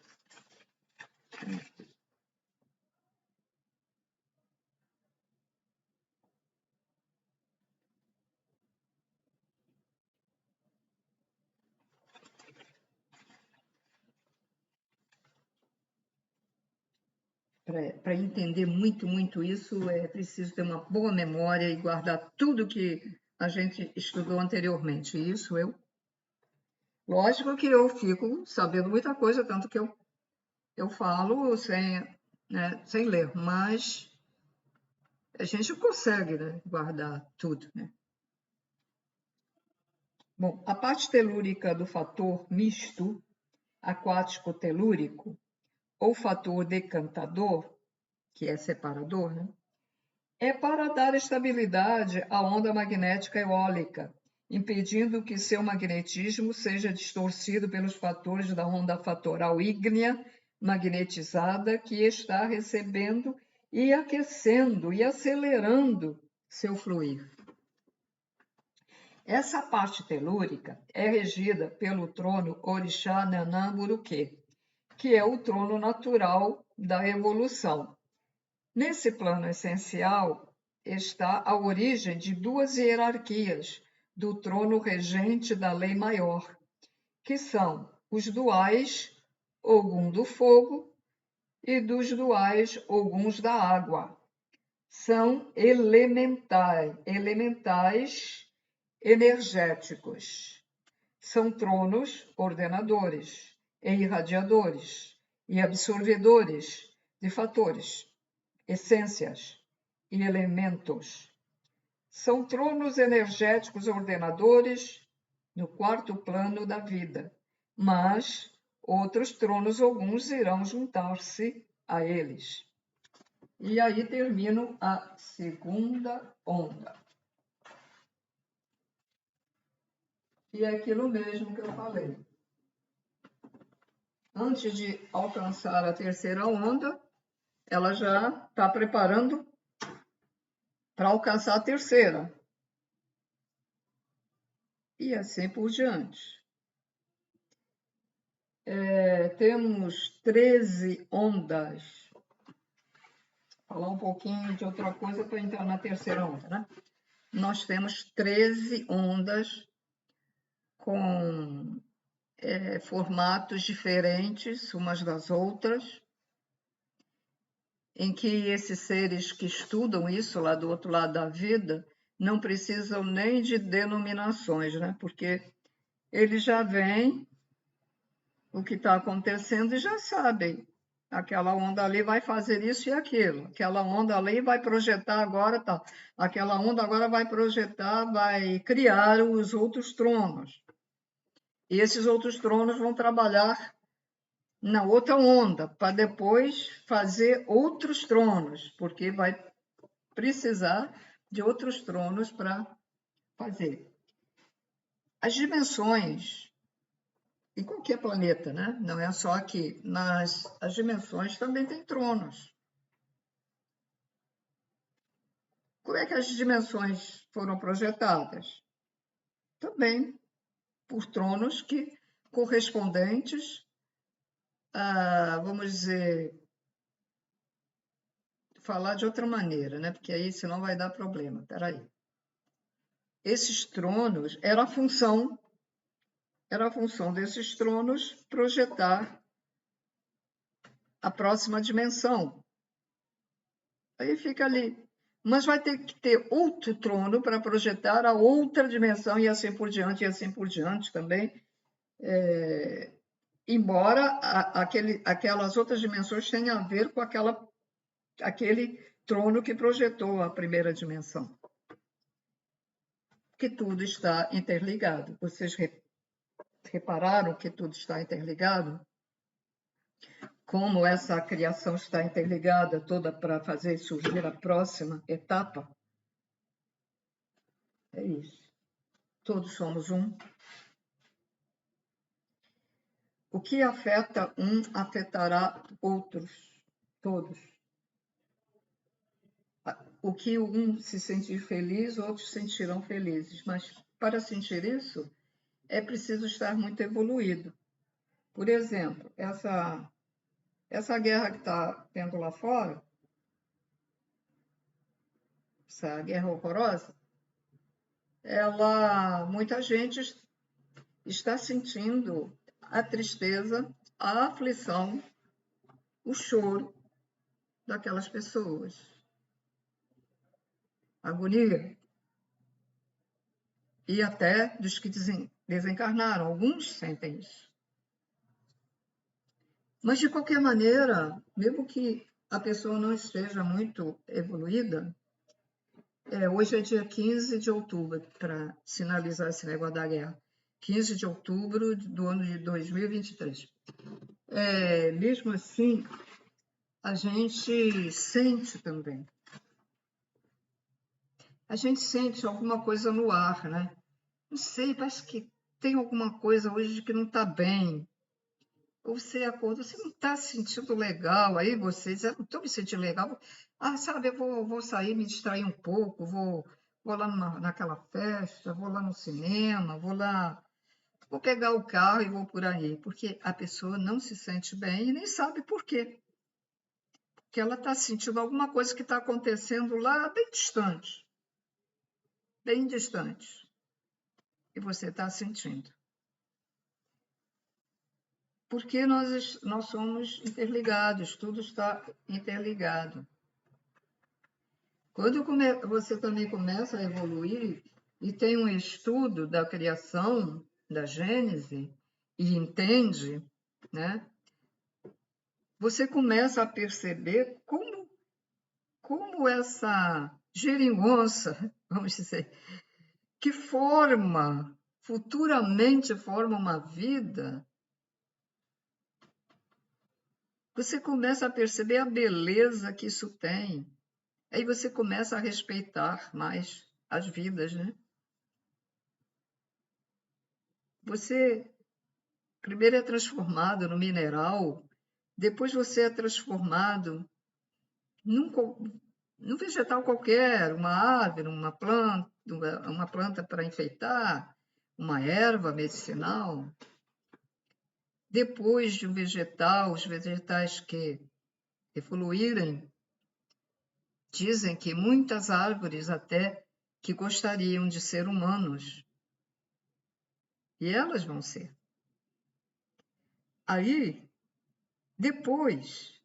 Para entender muito isso, é preciso ter uma boa memória e guardar tudo que a gente estudou anteriormente. Isso lógico que eu fico sabendo muita coisa, tanto que eu falo sem, né, sem ler, mas a gente consegue, né, guardar tudo, né? Bom, a parte telúrica do fator misto aquático telúrico ou fator decantador, que é separador, né? É para dar estabilidade à onda magnética eólica, impedindo que seu magnetismo seja distorcido pelos fatores da onda fatoral ígnea magnetizada que está recebendo e aquecendo e acelerando seu fluir. Essa parte telúrica é regida pelo trono Orixá Nanã Muruquê, que é o trono natural da evolução. Nesse plano essencial está a origem de duas hierarquias do trono regente da lei maior, que são os duais Ogum do fogo e dos duais Oguns da água. São elementais energéticos. São tronos ordenadores e irradiadores e absorvedores de fatores, essências e elementos. São tronos energéticos ordenadores no quarto plano da vida, mas outros tronos alguns irão juntar-se a eles. E aí termino a segunda onda. E é aquilo mesmo que eu falei. Antes de alcançar a terceira onda, ela já está preparando para alcançar a terceira. E assim por diante. Temos 13 ondas. Vou falar um pouquinho de outra coisa para entrar na terceira onda, né? Nós temos 13 ondas com formatos diferentes umas das outras, em que esses seres que estudam isso lá do outro lado da vida não precisam nem de denominações, né? Porque eles já veem o que está acontecendo e já sabem. Aquela onda ali vai fazer isso e aquilo. Aquela onda ali vai projetar agora, tá. Aquela onda agora vai projetar, vai criar os outros tronos. E esses outros tronos vão trabalhar na outra onda, para depois fazer outros tronos, porque vai precisar de outros tronos para fazer. As dimensões, em qualquer planeta, né? Não é só aqui, mas as dimensões também têm tronos. Como é que as dimensões foram projetadas? Também por tronos que correspondentes a, vamos dizer, falar de outra maneira, né? Porque aí senão vai dar problema. Peraí. Esses tronos era a função desses tronos projetar a próxima dimensão. Aí fica ali. Mas vai ter que ter outro trono para projetar a outra dimensão e assim por diante também. embora aquelas outras dimensões tenham a ver com aquele trono que projetou a primeira dimensão. Que tudo está interligado. Vocês repararam que tudo está interligado? Como essa criação está interligada toda para fazer surgir a próxima etapa? É isso. Todos somos um. O que afeta um afetará outros, todos. O que um se sentir feliz, outros sentirão felizes. Mas para sentir isso, é preciso estar muito evoluído. Por exemplo, essa guerra que está tendo lá fora, essa guerra horrorosa, muita gente está sentindo a tristeza, a aflição, o choro daquelas pessoas. A agonia. E até dos que desencarnaram, alguns sentem isso. Mas, de qualquer maneira, mesmo que a pessoa não esteja muito evoluída, hoje é dia 15 de outubro, para sinalizar esse negócio da guerra. 15 de outubro do ano de 2023. Mesmo assim, a gente sente também. A gente sente alguma coisa no ar, né? Não sei, parece que tem alguma coisa hoje que não está bem. Ou você acorda, você não está se sentindo legal, aí você diz, eu não estou me sentindo legal. Sabe, eu vou sair, me distrair um pouco, vou lá naquela festa, vou lá no cinema, vou pegar o carro e vou por aí. Porque a pessoa não se sente bem e nem sabe por quê. Porque ela está sentindo alguma coisa que está acontecendo lá bem distante. Bem distante. E você está sentindo. Porque nós somos interligados, tudo está interligado. Quando você também começa a evoluir e tem um estudo da criação, da Gênese, e entende, né? Você começa a perceber como essa geringonça, vamos dizer, que futuramente forma uma vida, você começa a perceber a beleza que isso tem. Aí você começa a respeitar mais as vidas, né? Você primeiro é transformado no mineral, depois você é transformado num vegetal qualquer, uma árvore, uma planta para enfeitar, uma erva medicinal. Depois de um vegetal, os vegetais que evoluírem, dizem que muitas árvores até que gostariam de ser humanos. E elas vão ser. Aí, depois,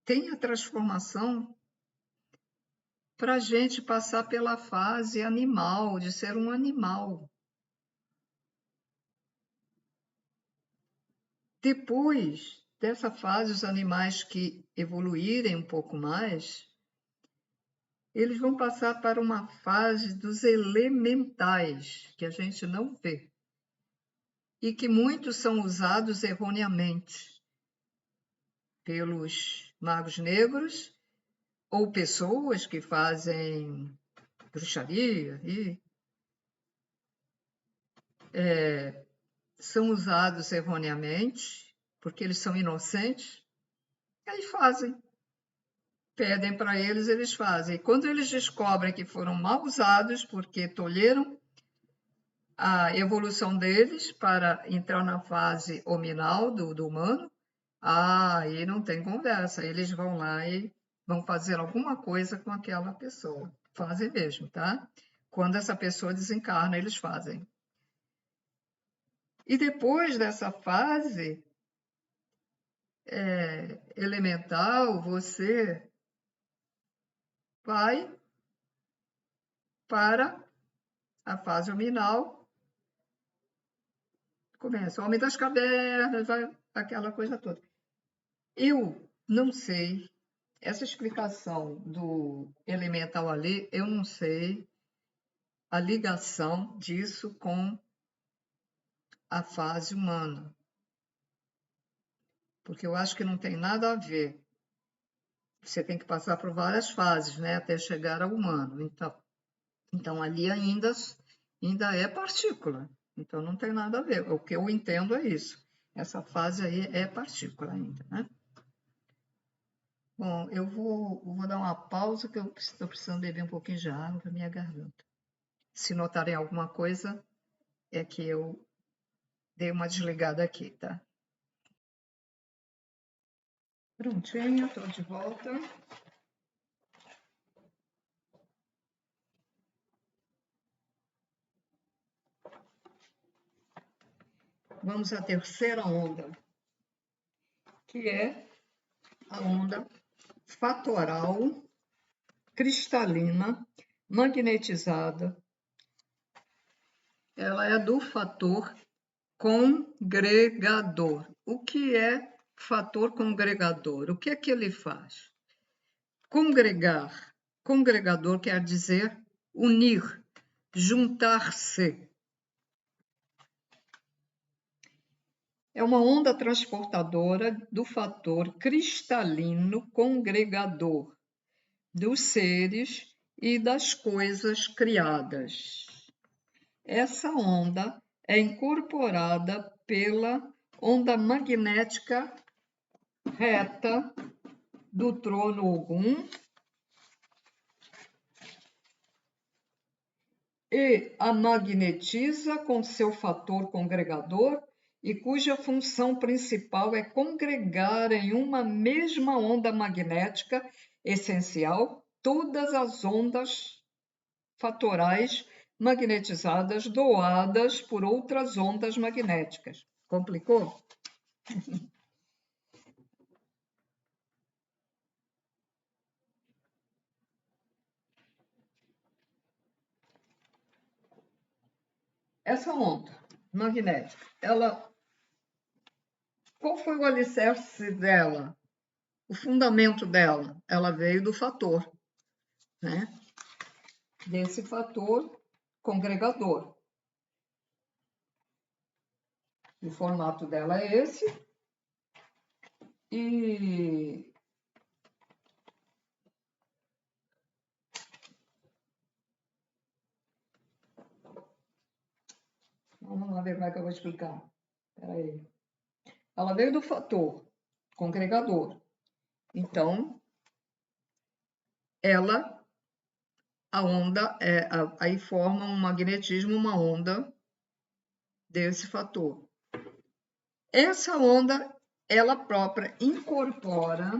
tem a transformação para a gente passar pela fase animal, de ser um animal. Depois dessa fase, os animais que evoluírem um pouco mais, eles vão passar para uma fase dos elementais, que a gente não vê, e que muitos são usados erroneamente pelos magos negros ou pessoas que fazem bruxaria e são usados erroneamente, porque eles são inocentes, e aí fazem. Pedem para eles, eles fazem. E quando eles descobrem que foram mal usados, porque tolheram a evolução deles para entrar na fase hominal do humano, aí não tem conversa. Eles vão lá e vão fazer alguma coisa com aquela pessoa. Fazem mesmo, tá? Quando essa pessoa desencarna, eles fazem. E depois dessa fase elemental, você vai para a fase hominal, Começa, Homem das Cavernas, aquela coisa toda. Eu não sei, essa explicação do elemental ali, eu não sei a ligação disso com a fase humana, porque eu acho que não tem nada a ver. Você tem que passar por várias fases, né, até chegar ao humano. Então ali ainda é partícula. Então não tem nada a ver. O que eu entendo é isso. Essa fase aí é partícula ainda, né? Bom, eu vou dar uma pausa que eu estou precisando beber um pouquinho de água para minha garganta. Se notarem alguma coisa, é que eu dei uma desligada aqui, tá? Prontinho, estou de volta. Vamos à terceira onda, que é a onda fatoral, cristalina, magnetizada. Ela é do fator congregador. O que é fator congregador? O que é que ele faz? Congregar. Congregador quer dizer unir, juntar-se. É uma onda transportadora do fator cristalino congregador dos seres e das coisas criadas. Essa onda é incorporada pela onda magnética reta do trono Ogum e a magnetiza com seu fator congregador e cuja função principal é congregar em uma mesma onda magnética essencial todas as ondas fatorais magnetizadas doadas por outras ondas magnéticas. Complicou? Essa onda magnética, qual foi o alicerce dela? O fundamento dela? Ela veio do fator, né? Desse fator congregador. O formato dela é esse. E vamos lá ver como é que eu vou explicar. Espera aí. Ela veio do fator congregador. Então, a onda, aí forma um magnetismo, uma onda desse fator. Essa onda, ela própria incorpora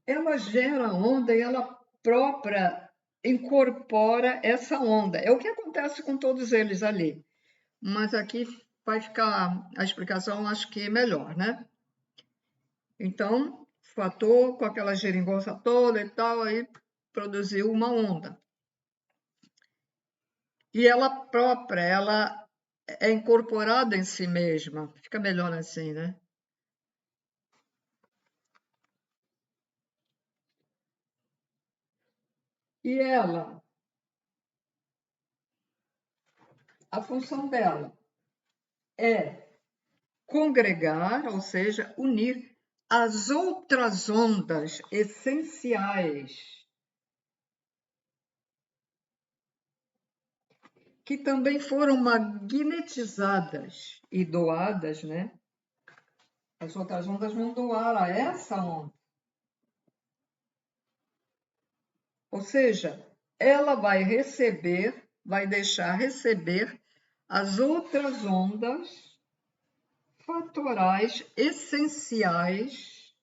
ela gera onda e ela própria incorpora essa onda. É o que acontece com todos eles ali. Mas aqui vai ficar a explicação, acho que melhor, né? Então, fator com aquela geringonça toda e tal, aí produziu uma onda. E ela própria, ela é incorporada em si mesma. Fica melhor assim, né? E ela, a função dela é congregar, ou seja, unir as outras ondas essenciais que também foram magnetizadas e doadas, né? As outras ondas vão doar a essa onda. Ou seja, ela vai deixar receber as outras ondas fatorais essenciais,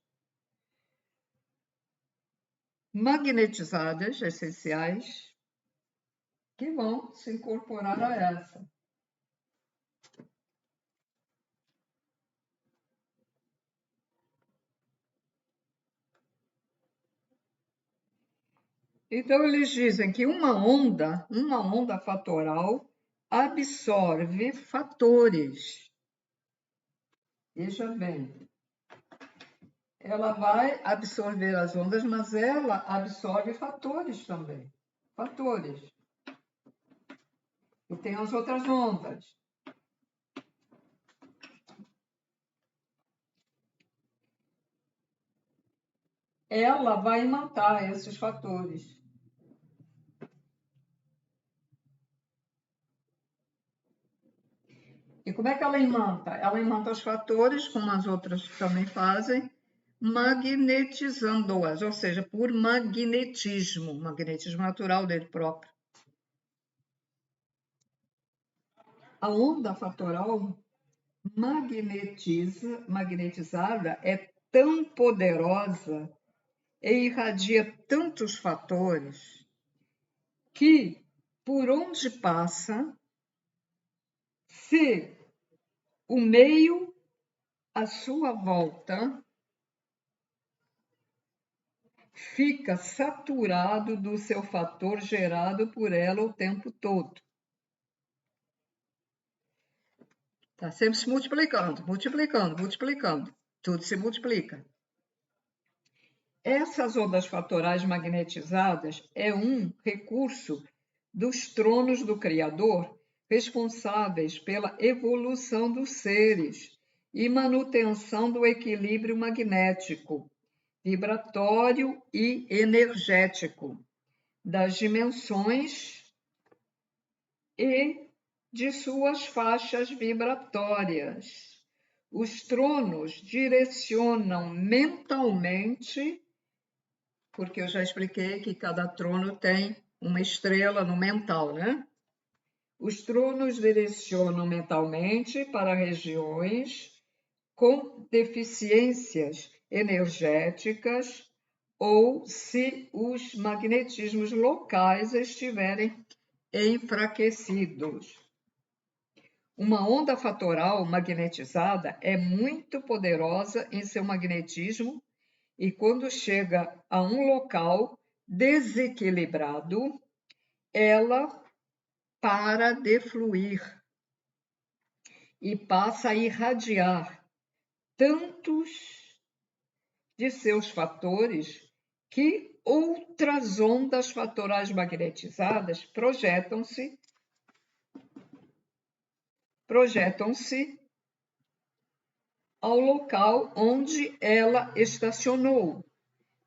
magnetizadas, essenciais, que vão se incorporar a essa. Então, eles dizem que uma onda fatoral absorve fatores. Veja bem, ela vai absorver as ondas, mas ela absorve fatores também. Fatores. E tem as outras ondas. Ela vai imantar esses fatores. E como é que ela imanta? Ela imanta os fatores, como as outras também fazem, magnetizando-as, ou seja, por magnetismo natural dele próprio. A onda fatoral magnetizada é tão poderosa e irradia tantos fatores que, por onde passa, se o meio à sua volta fica saturado do seu fator gerado por ela o tempo todo. Está sempre se multiplicando. Tudo se multiplica. Essas ondas fatorais magnetizadas é um recurso dos tronos do Criador responsáveis pela evolução dos seres e manutenção do equilíbrio magnético, vibratório e energético das dimensões e de suas faixas vibratórias. Os tronos direcionam mentalmente, porque eu já expliquei que cada trono tem uma estrela no mental, né? Os tronos direcionam mentalmente para regiões com deficiências energéticas ou se os magnetismos locais estiverem enfraquecidos. Uma onda fatoral magnetizada é muito poderosa em seu magnetismo e quando chega a um local desequilibrado, ela para de fluir e passa a irradiar tantos de seus fatores que outras ondas fatorais magnetizadas projetam-se ao local onde ela estacionou,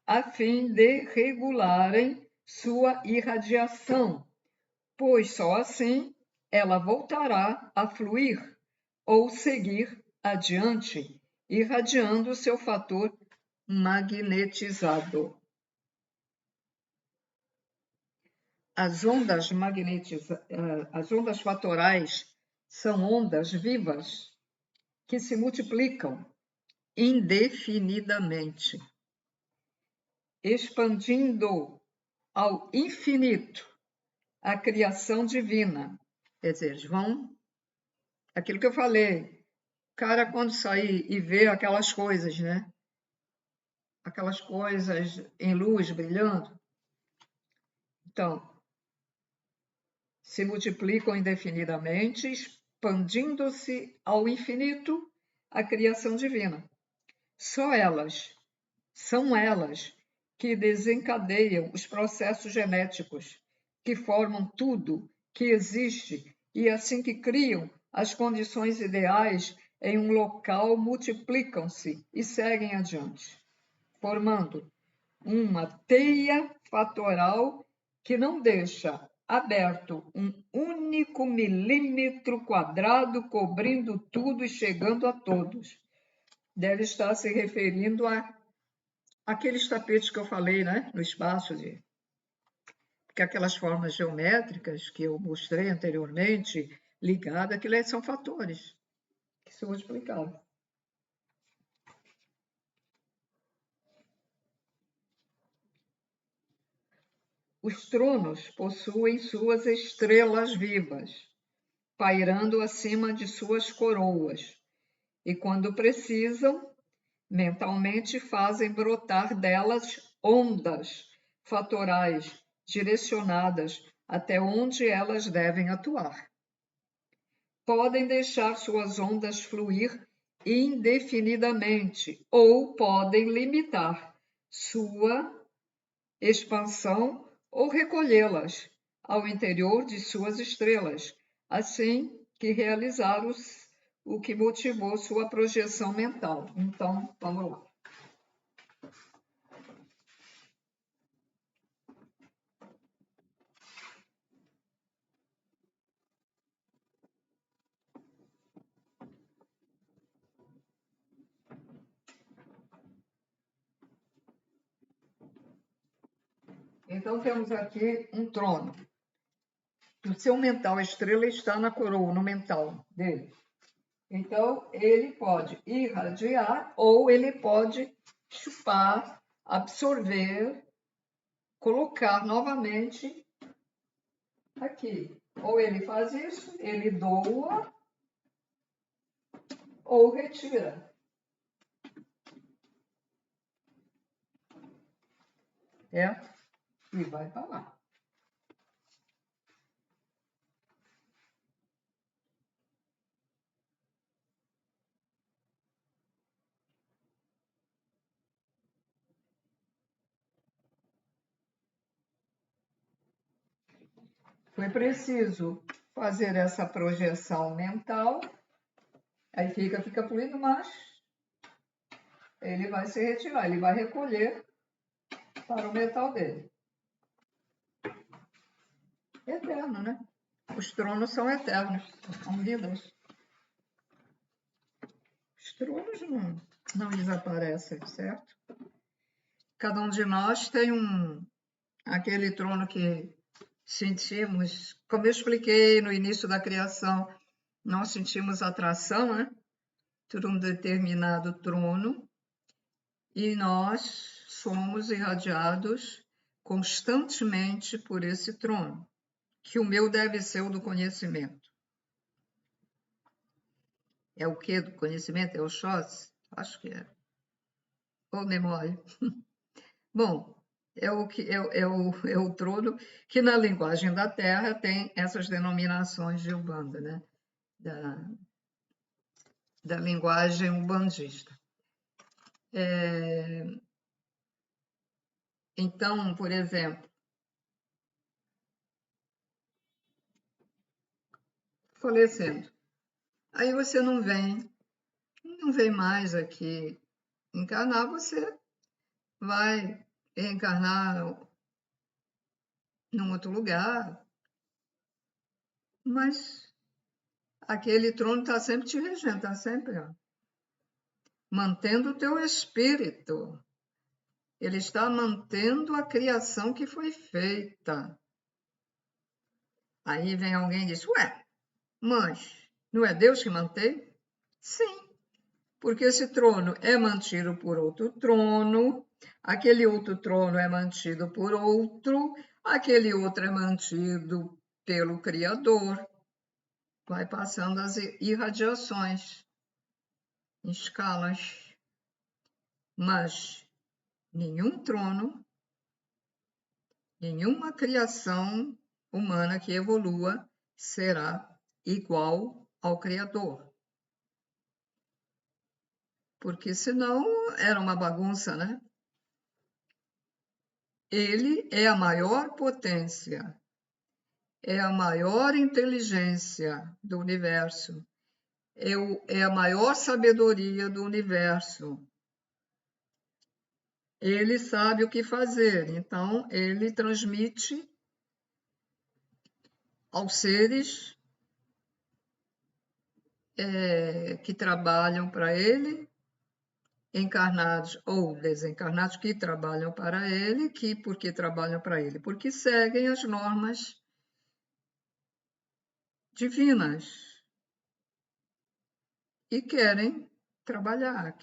a fim de regularem sua irradiação, pois só assim ela voltará a fluir ou seguir adiante, irradiando seu fator magnetizado. As ondas fatorais são ondas vivas que se multiplicam indefinidamente, expandindo ao infinito a criação divina. Quer dizer, aquilo que eu falei, o cara quando sair e vê aquelas coisas, né? Aquelas coisas em luz brilhando, então, se multiplicam indefinidamente, expandindo-se ao infinito a criação divina. São elas que desencadeiam os processos genéticos, que formam tudo que existe e assim que criam as condições ideais em um local, multiplicam-se e seguem adiante, formando uma teia fatoral que não deixa aberto um único milímetro quadrado, cobrindo tudo e chegando a todos. Deve estar se referindo àqueles tapetes que eu falei, né? No espaço, porque aquelas formas geométricas que eu mostrei anteriormente, ligadas, aquilo são fatores que se multiplicaram. Os tronos possuem suas estrelas vivas, pairando acima de suas coroas, e quando precisam, mentalmente fazem brotar delas ondas fatorais direcionadas até onde elas devem atuar. Podem deixar suas ondas fluir indefinidamente ou podem limitar sua expansão ou recolhê-las ao interior de suas estrelas, assim que realizar o que motivou sua projeção mental. Então, vamos lá. Então, temos aqui um trono. O seu mental, a estrela está na coroa, no mental dele. Então, ele pode irradiar ou ele pode chupar, absorver, colocar novamente aqui. Ou ele faz isso, ele doa ou retira. Certo? E vai para lá. Foi preciso fazer essa projeção mental, aí fica fluindo, mas ele vai se retirar, ele vai recolher para o metal dele. Eterno, né? Os tronos são eternos, são vidas. Os tronos não desaparecem, certo? Cada um de nós tem aquele trono que sentimos, como eu expliquei no início da criação, nós sentimos atração, né, por um determinado trono e nós somos irradiados constantemente por esse trono, que o meu deve ser o do conhecimento. É o que do conhecimento? É o Xós? Acho que é. Ou memória. Bom, é o trono que na linguagem da Terra tem essas denominações de Umbanda, né? Da linguagem umbandista. Então, por exemplo, falecendo. Aí você não vem mais aqui encarnar, você vai reencarnar num outro lugar, mas aquele trono está sempre te regendo, está sempre mantendo o teu espírito. Ele está mantendo a criação que foi feita. Aí vem alguém e diz, ué, mas não é Deus que mantém? Sim, porque esse trono é mantido por outro trono, aquele outro trono é mantido por outro, aquele outro é mantido pelo Criador. Vai passando as irradiações em escalas, mas nenhum trono, nenhuma criação humana que evolua será igual ao Criador. Porque senão era uma bagunça, né? Ele é a maior potência, é a maior inteligência do universo, é a maior sabedoria do universo. Ele sabe o que fazer, então ele transmite aos seres que trabalham para ele, encarnados ou desencarnados que trabalham para ele, porque trabalham para ele, porque seguem as normas divinas e querem trabalhar,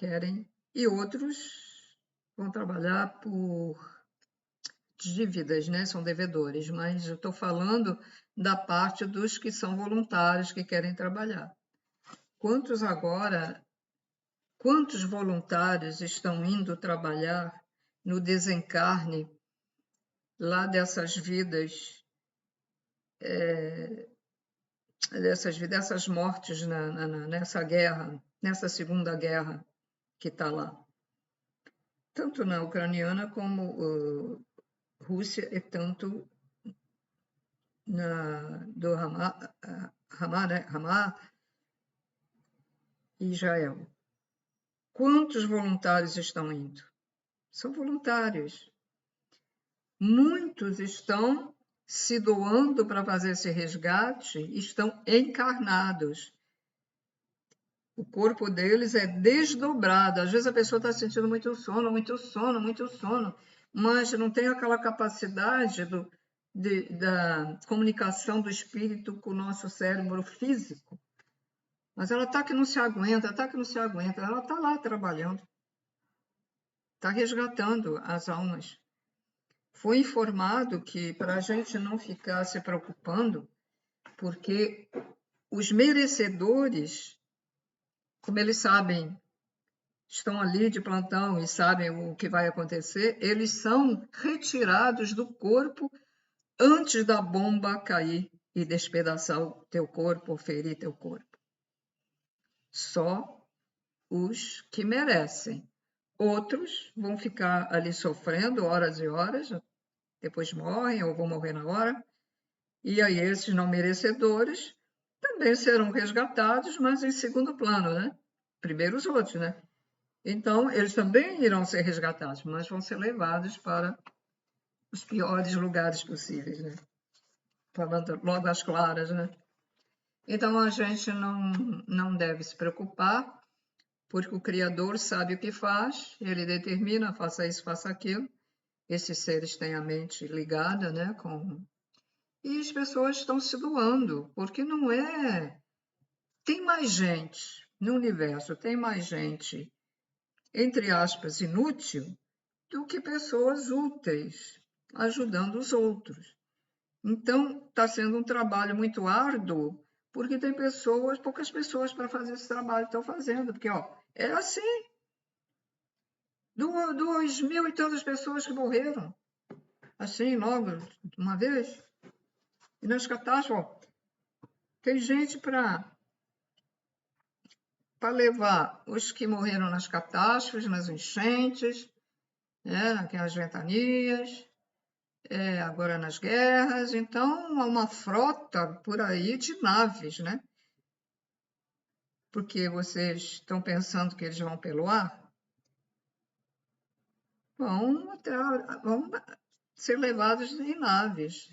e outros vão trabalhar por dívidas, né? São devedores, mas eu estou falando da parte dos que são voluntários, que querem trabalhar. Quantos voluntários estão indo trabalhar no desencarne lá dessas vidas, dessas mortes nessa guerra, nessa Segunda Guerra que está lá. Tanto na ucraniana como Rússia e tanto do Hamas e Israel. Quantos voluntários estão indo? São voluntários. Muitos estão se doando para fazer esse resgate, estão encarnados. O corpo deles é desdobrado. Às vezes a pessoa está sentindo muito sono, mas não tem aquela capacidade da comunicação do espírito com o nosso cérebro físico. Mas ela está que não se aguenta, ela está lá trabalhando, está resgatando as almas. Foi informado que para a gente não ficar se preocupando, porque os merecedores, como eles sabem, estão ali de plantão e sabem o que vai acontecer, eles são retirados do corpo antes da bomba cair e despedaçar o teu corpo ou ferir teu corpo. Só os que merecem. Outros vão ficar ali sofrendo horas e horas, depois morrem ou vão morrer na hora. E aí esses não merecedores também serão resgatados, mas em segundo plano, né? Primeiro os outros, né? Então, eles também irão ser resgatados, mas vão ser levados para os piores lugares possíveis, né? Falando logo às claras, né? Então, a gente não deve se preocupar, porque o Criador sabe o que faz, ele determina, faça isso, faça aquilo. Esses seres têm a mente ligada, né? E as pessoas estão se doando, porque não é... Tem mais gente no universo, tem mais gente, entre aspas, inútil, do que pessoas úteis, ajudando os outros. Então, está sendo um trabalho muito árduo, porque tem poucas pessoas para fazer esse trabalho estão fazendo, porque é assim. 2.000 e tantas pessoas que morreram, assim, logo, de uma vez. E nas catástrofes, tem gente para levar os que morreram nas catástrofes, nas enchentes, naquelas ventanias, agora nas guerras. Então, há uma frota por aí de naves, né? Porque vocês estão pensando que eles vão pelo ar? Vão ser levados em naves.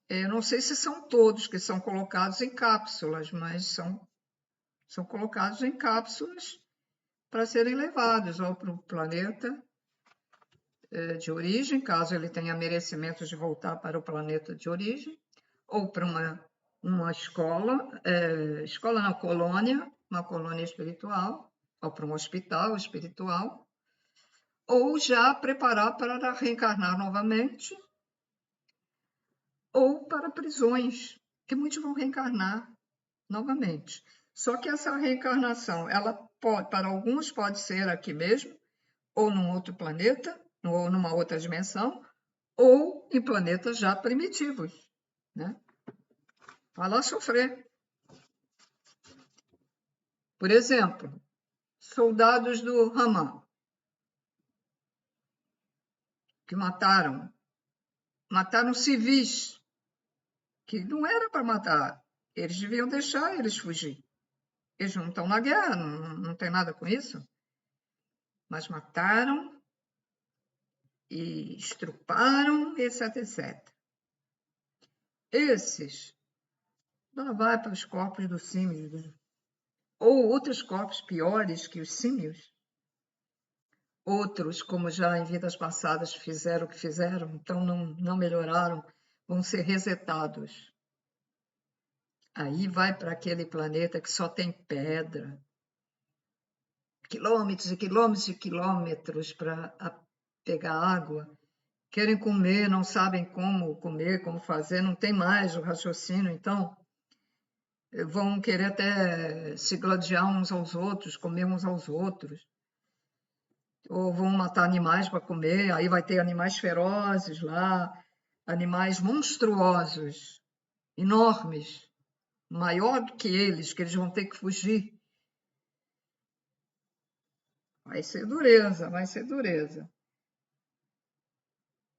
Eu não sei se são todos que são colocados em cápsulas, mas são colocados em cápsulas para serem levados ou para o planeta de origem, caso ele tenha merecimento de voltar para o planeta de origem, ou para uma escola não, colônia, uma colônia espiritual, ou para um hospital espiritual, ou já preparar para reencarnar novamente, ou para prisões, que muitos vão reencarnar novamente. Só que essa reencarnação, ela pode, para alguns pode ser aqui mesmo, ou num outro planeta, ou numa outra dimensão, ou em planetas já primitivos, né? Vai lá sofrer. Por exemplo, soldados do Hamas, que mataram civis, que não era para matar, eles deviam deixar eles fugir. Eles não estão na guerra, não tem nada com isso. Mas mataram e estruparam, etc, etc. Esses não vai para os corpos dos símios, ou outros corpos piores que os símios. Outros, como já em vidas passadas fizeram o que fizeram, então não melhoraram, vão ser resetados. Aí vai para aquele planeta que só tem pedra, quilômetros e quilômetros e quilômetros para pegar água. Querem comer, não sabem como comer, como fazer, não tem mais o raciocínio, então vão querer até se gladiar uns aos outros, comer uns aos outros. ou vão matar animais para comer, aí vai ter animais ferozes lá, animais monstruosos, enormes, maior do que eles vão ter que fugir. Vai ser dureza, vai ser dureza.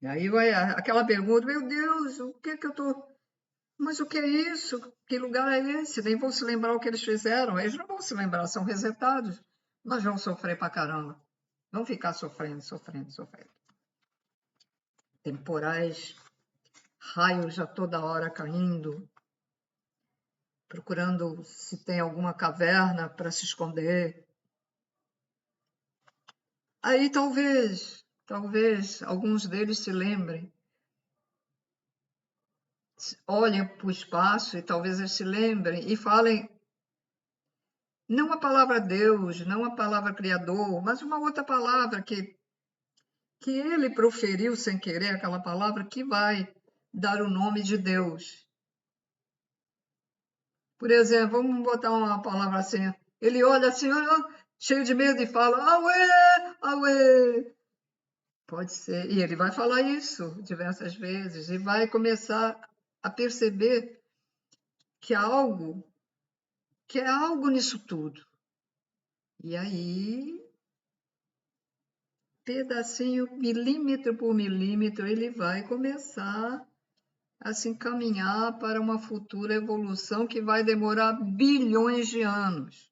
E aí vai aquela pergunta, meu Deus, o que que eu tô... Mas o que é isso? Que lugar é esse? Nem vão se lembrar o que eles fizeram. Eles não vão se lembrar, são resetados. Nós vamos sofrer pra caramba. Vamos ficar sofrendo, sofrendo, sofrendo. Temporais, raios a toda hora caindo, procurando se tem alguma caverna para se esconder. Aí talvez alguns deles se lembrem, olhem para o espaço e talvez eles se lembrem e falem não a palavra Deus, não a palavra Criador, mas uma outra palavra que ele proferiu sem querer, aquela palavra que vai dar o nome de Deus. Por exemplo, vamos botar uma palavra assim, ele olha assim, cheio de medo e fala, Auê, Auê. Pode ser, e ele vai falar isso diversas vezes e vai começar a perceber que é algo nisso tudo. E aí, pedacinho, milímetro por milímetro, ele vai começar a se encaminhar para uma futura evolução que vai demorar bilhões de anos.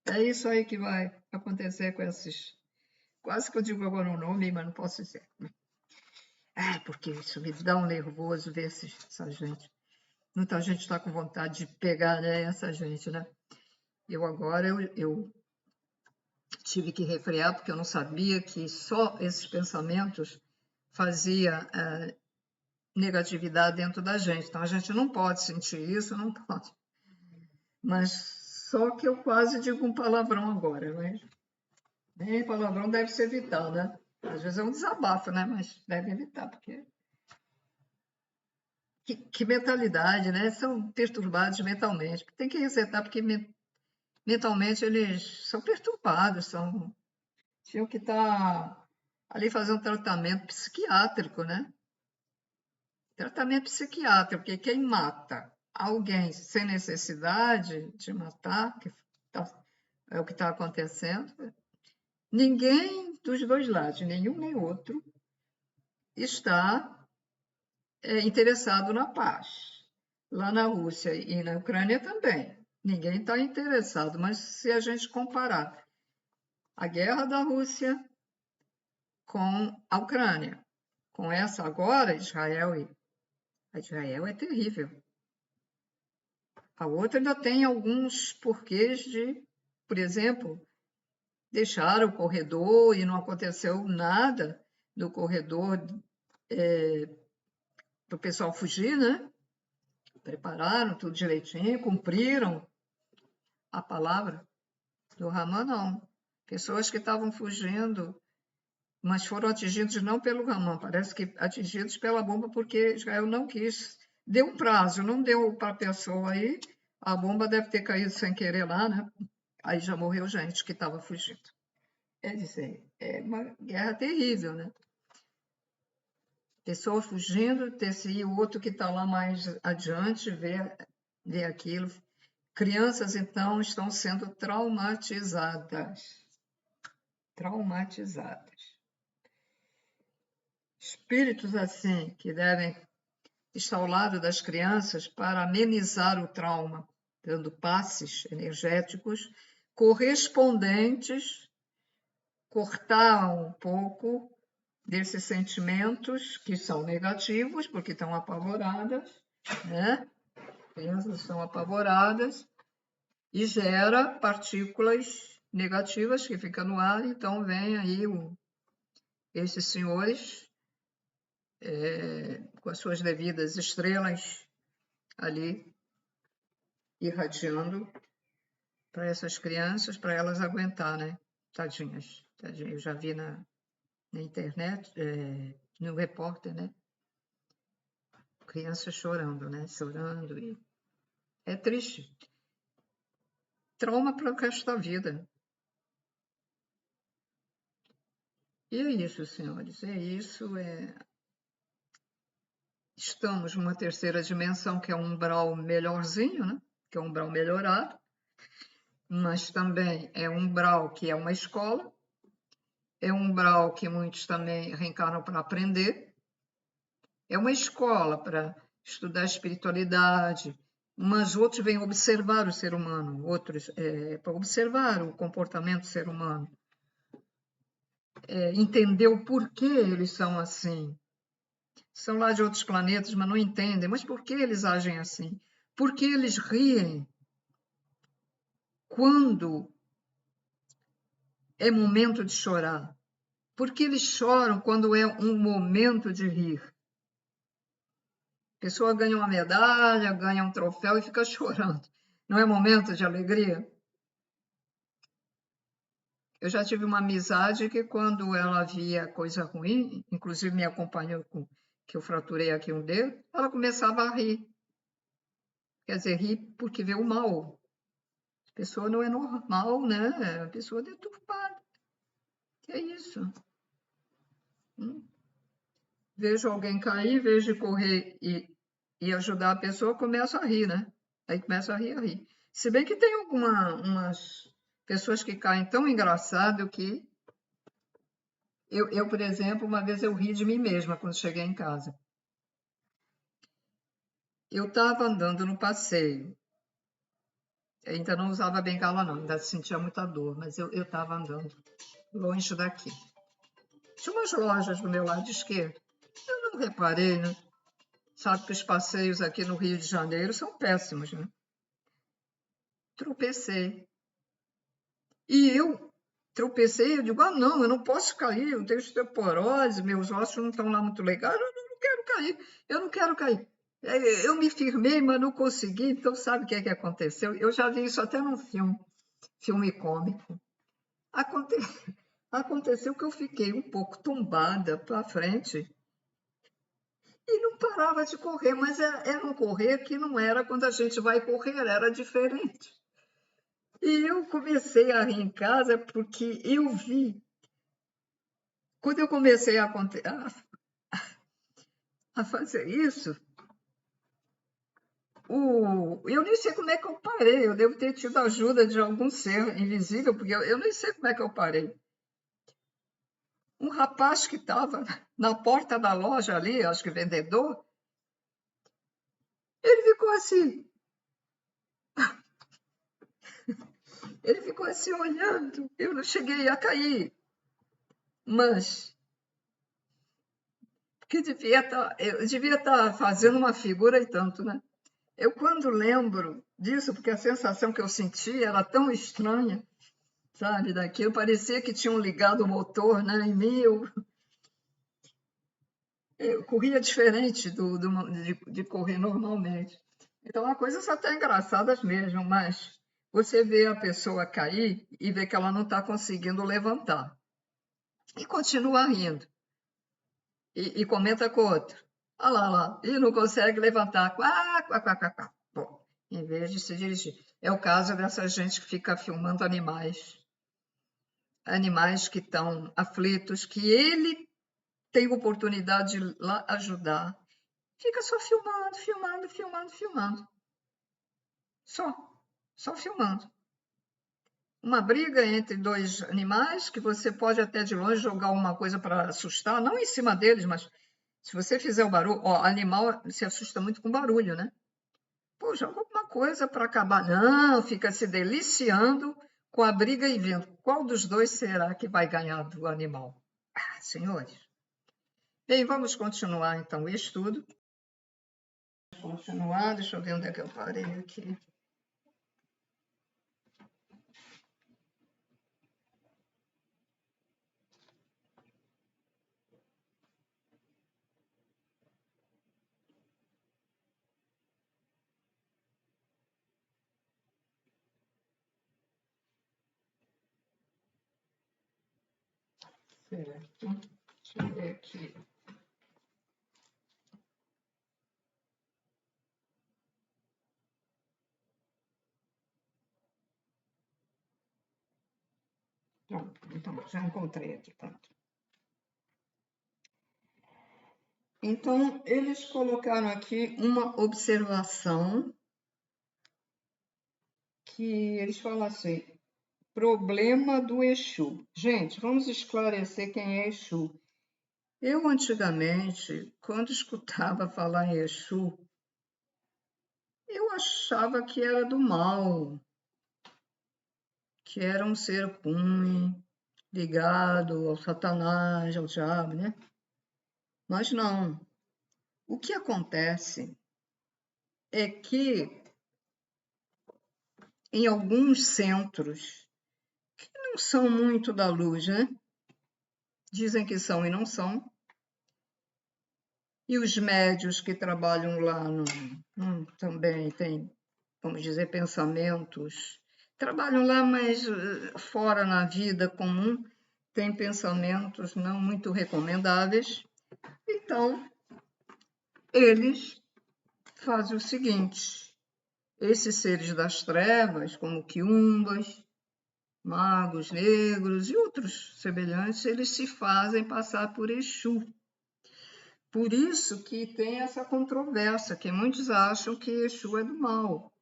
É isso aí que vai acontecer com esses. Quase que eu digo agora o nome, mas não posso dizer. Porque isso me dá um nervoso ver essa gente. Muita gente está com vontade de pegar, né, essa gente, né? Eu tive que refrear porque eu não sabia que só esses pensamentos fazia negatividade dentro da gente. Então a gente não pode sentir isso, não pode. Mas só que eu quase digo um palavrão agora, mas palavrão deve se evitar, né? Às vezes é um desabafo, né? Mas deve evitar, porque que mentalidade, né? São perturbados mentalmente. Tem que resetar, porque mentalmente eles são perturbados, tinham que estar ali fazendo um tratamento psiquiátrico, né? Tratamento psiquiátrico, porque quem mata alguém sem necessidade de matar, é o que está acontecendo, ninguém dos dois lados, nenhum nem outro, está interessado na paz. Lá na Rússia e na Ucrânia também. Ninguém está interessado, mas se a gente comparar a guerra da Rússia com a Ucrânia, com essa agora, Israel é terrível. A outra ainda tem alguns porquês de, por exemplo, deixar o corredor e não aconteceu nada no corredor para o pessoal fugir, né? Prepararam tudo direitinho, cumpriram a palavra. Do Ramã, não. Pessoas que estavam fugindo, mas foram atingidos não pelo Ramã, parece que atingidos pela bomba porque Israel não quis. Deu um prazo, não deu para a pessoa aí, a bomba deve ter caído sem querer lá, né? Aí já morreu gente que estava fugindo. É dizer, é uma guerra terrível, né? Pessoa fugindo, e o outro que está lá mais adiante vê aquilo. Crianças, então, estão sendo traumatizadas. Espíritos assim, que devem estar ao lado das crianças para amenizar o trauma, dando passes energéticos correspondentes, cortar um pouco desses sentimentos que são negativos, porque estão apavoradas, né? Crianças estão apavoradas e gera partículas negativas que ficam no ar, então vem aí esses senhores com as suas devidas estrelas ali irradiando para essas crianças, para elas aguentar, né? Tadinhas. Eu já vi na internet, no repórter, né? Crianças chorando, né? Chorando. E é triste. Trauma para o resto da vida. E é isso, senhores, é isso. Estamos numa terceira dimensão, que é um umbral melhorzinho, né? Que é um umbral melhorado, mas também é um umbral que é uma escola, é um umbral que muitos também reencarnam para aprender, é uma escola para estudar espiritualidade, mas outros vêm observar o ser humano, outros para observar o comportamento do ser humano, entender o porquê eles são assim. São lá de outros planetas, mas não entendem. Mas por que eles agem assim? Por que eles riem quando é momento de chorar? Por que eles choram quando é um momento de rir? A pessoa ganha uma medalha, ganha um troféu e fica chorando. Não é momento de alegria? Eu já tive uma amizade que, quando ela via coisa ruim, inclusive me acompanhou com que eu fraturei aqui um dedo, ela começava a rir. Quer dizer, rir porque vê o mal. A pessoa não é normal, né? É a pessoa deturpada. Que é isso? Vejo alguém cair, vejo correr e ajudar a pessoa, começa a rir, né? Aí começa a rir, a rir. Se bem que tem umas pessoas que caem tão engraçado que por exemplo, uma vez eu ri de mim mesma quando cheguei em casa. Eu estava andando no passeio. Eu ainda não usava bengala, não, ainda sentia muita dor, mas eu estava andando longe daqui. Tinha umas lojas do meu lado esquerdo. Eu não reparei, né? Sabe que os passeios aqui no Rio de Janeiro são péssimos, né? Tropecei. E eu tropecei, eu digo, não, eu não posso cair, eu tenho osteoporose, meus ossos não estão lá muito legais, eu não quero cair, eu não quero cair. Eu me firmei, mas não consegui, então sabe o que é que aconteceu? Eu já vi isso até num filme cômico. Aconte... Aconteceu que eu fiquei um pouco tombada para frente e não parava de correr, mas era um correr que não era quando a gente vai correr, era diferente. E eu comecei a rir em casa porque eu vi. Quando eu comecei a fazer isso, eu nem sei como é que eu parei. Eu devo ter tido ajuda de algum ser invisível, porque eu nem sei como é que eu parei. Um rapaz que estava na porta da loja ali, acho que vendedor, ele ficou assim. Ele ficou assim olhando. Eu não cheguei a cair, mas que eu devia estar fazendo uma figura e tanto, né? Eu, quando lembro disso, porque a sensação que eu senti era tão estranha, sabe, daquilo, parecia que tinham ligado o motor, né, em mim, eu corria diferente de correr normalmente. Então, a coisa só está engraçada mesmo, mas você vê a pessoa cair e vê que ela não está conseguindo levantar. E continua rindo. E comenta com o outro. Olha lá, e não consegue levantar. Quá, quá, quá, quá, quá. Bom, em vez de se dirigir. É o caso dessa gente que fica filmando animais que estão aflitos, que ele tem oportunidade de lá ajudar. Fica só filmando, filmando, filmando, filmando. Só filmando. Uma briga entre dois animais que você pode até de longe jogar uma coisa para assustar, não em cima deles, mas se você fizer o barulho, ó, animal se assusta muito com barulho, né? Pô, joga alguma coisa para acabar. Não, fica se deliciando com a briga e vendo qual dos dois será que vai ganhar do animal. Ah, senhores. Bem, vamos continuar então o estudo. Continuar, deixa eu ver onde é que eu parei aqui. Certo. Deixa eu ver aqui. Pronto, então já encontrei aqui. Pronto. Então, eles colocaram aqui uma observação que eles falam assim, problema do Exu. Gente, vamos esclarecer quem é Exu. Eu, antigamente, quando escutava falar em Exu, eu achava que era do mal, que era um ser ruim, ligado ao Satanás, ao diabo, né? Mas não. O que acontece é que em alguns centros, que não são muito da luz, né? Dizem que são e não são. E os médios que trabalham lá também têm, vamos dizer, pensamentos. Trabalham lá, mas fora na vida comum, têm pensamentos não muito recomendáveis. Então, eles fazem o seguinte: esses seres das trevas, como quiumbas, magos negros e outros semelhantes, eles se fazem passar por Exu. Por isso que tem essa controvérsia, que muitos acham que Exu é do mal.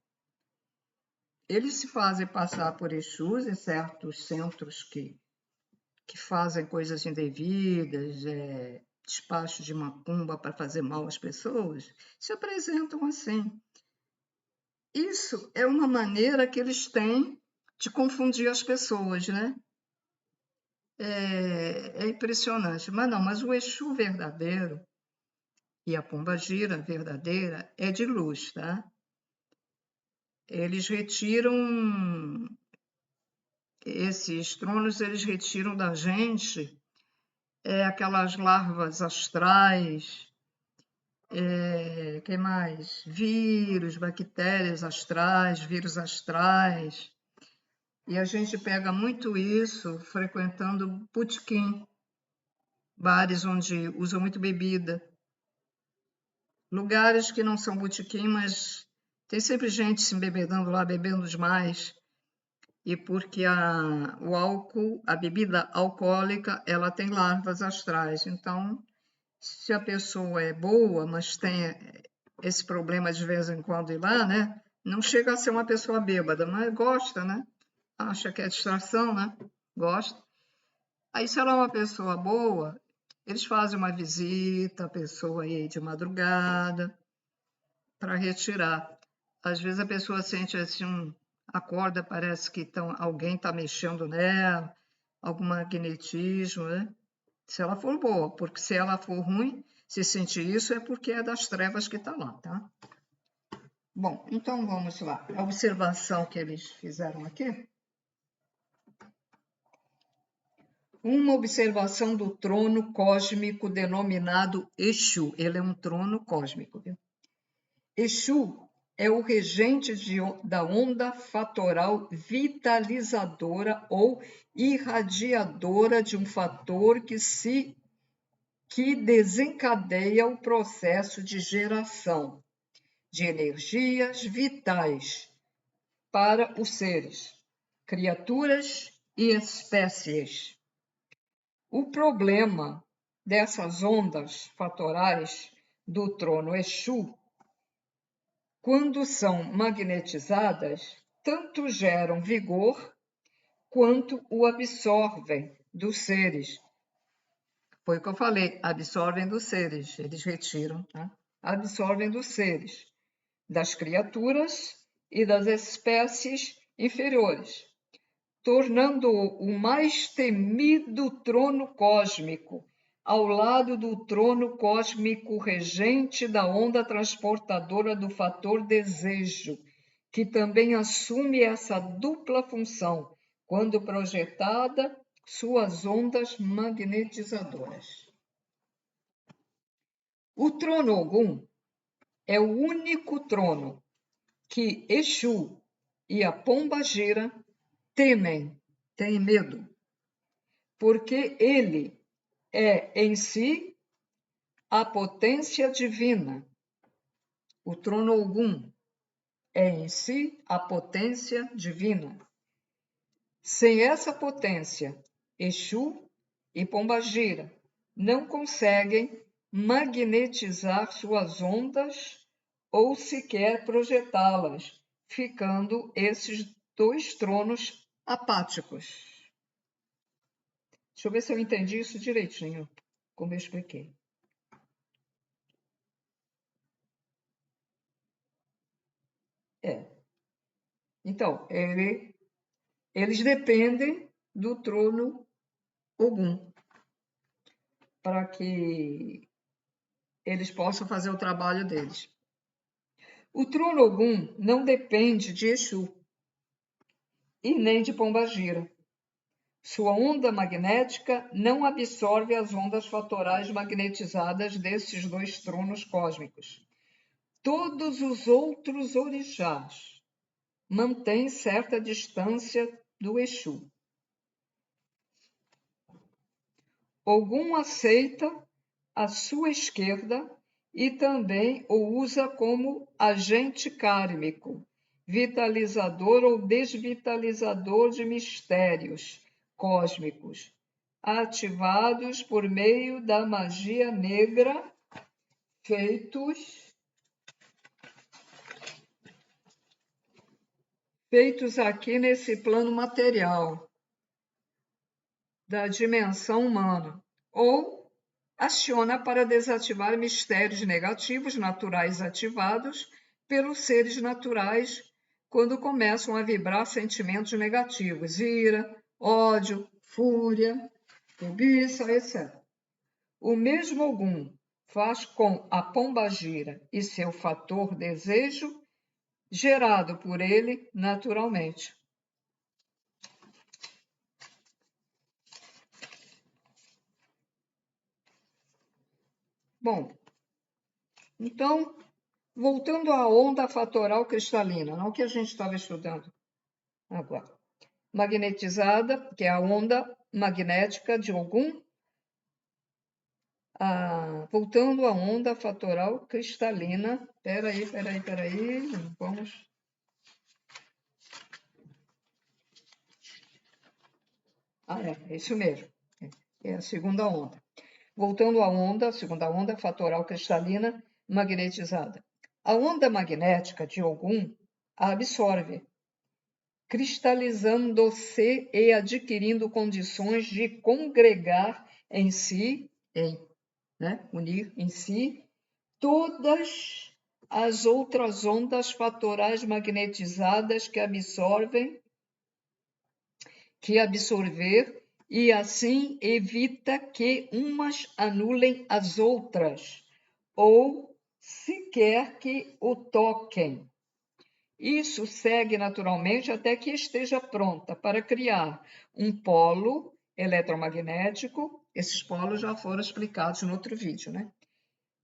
Eles se fazem passar por Exus em certos centros que fazem coisas indevidas, despacho de macumba para fazer mal às pessoas, se apresentam assim. Isso é uma maneira que eles têm de confundir as pessoas, né? É impressionante. Mas o Exu verdadeiro e a pombagira verdadeira é de luz, tá? Eles retiram esses tronos, eles retiram da gente aquelas larvas astrais, que mais? Vírus, bactérias astrais, vírus astrais. E a gente pega muito isso frequentando botequim, bares onde usam muito bebida. Lugares que não são botequim, mas tem sempre gente se embebedando lá, bebendo demais. E porque o álcool, a bebida alcoólica, ela tem larvas astrais. Então, se a pessoa é boa, mas tem esse problema de vez em quando ir lá, né? Não chega a ser uma pessoa bêbada, mas gosta, né? Acha que é distração, né? Gosta. Aí, se ela é uma pessoa boa, eles fazem uma visita, a pessoa aí de madrugada, para retirar. Às vezes a pessoa sente assim, acorda, parece que alguém está mexendo nela, algum magnetismo, né? Se ela for boa, porque se ela for ruim, se sentir isso é porque é das trevas que está lá, tá? Bom, então vamos lá. A observação que eles fizeram aqui. Uma observação do trono cósmico denominado Exu. Ele é um trono cósmico, viu? Exu é o regente da onda fatoral vitalizadora ou irradiadora de um fator que desencadeia o processo de geração de energias vitais para os seres, criaturas e espécies. O problema dessas ondas fatorais do trono Exu, quando são magnetizadas, tanto geram vigor quanto o absorvem dos seres. Foi o que eu falei, absorvem dos seres, eles retiram, tá? Absorvem dos seres, das criaturas e das espécies inferiores, tornando-o o mais temido trono cósmico, ao lado do trono cósmico regente da onda transportadora do fator desejo, que também assume essa dupla função, quando projetada suas ondas magnetizadoras. O trono Ogum é o único trono que Exu e a Pombagira têm medo, porque ele é em si a potência divina. O trono Ogum é em si a potência divina. Sem essa potência, Exu e Pombagira não conseguem magnetizar suas ondas ou sequer projetá-las, ficando esses 2 tronos apáticos. Deixa eu ver se eu entendi isso direitinho, como eu expliquei. Então, eles dependem do trono Ogum para que eles possam fazer o trabalho deles. O trono Ogum não depende de Exu e nem de Pombagira. Sua onda magnética não absorve as ondas fatorais magnetizadas desses 2 tronos cósmicos. Todos os outros orixás mantêm certa distância do Exu. Ogum aceita à sua esquerda e também o usa como agente kármico, vitalizador ou desvitalizador de mistérios cósmicos, ativados por meio da magia negra, feitos aqui nesse plano material da dimensão humana, ou aciona para desativar mistérios negativos naturais ativados pelos seres naturais quando começam a vibrar sentimentos negativos, ira, ódio, fúria, cobiça, etc. O mesmo Ogum faz com a Pombagira e seu fator desejo, gerado por ele naturalmente. Bom, então, voltando à onda fatoral cristalina, não que a gente estava estudando agora. Magnetizada, que é a onda magnética de Ogum, voltando à onda fatoral cristalina. Peraí, vamos... é isso mesmo, é a segunda onda. Voltando à onda, a segunda onda fatoral cristalina magnetizada. A onda magnética de Ogum a absorve, cristalizando-se e adquirindo condições de congregar em si, unir em si, todas as outras ondas fatorais magnetizadas que absorver, e assim evita que umas anulem as outras, ou sequer que o toquem. Isso segue naturalmente até que esteja pronta para criar um polo eletromagnético. Esses polos já foram explicados no outro vídeo, né?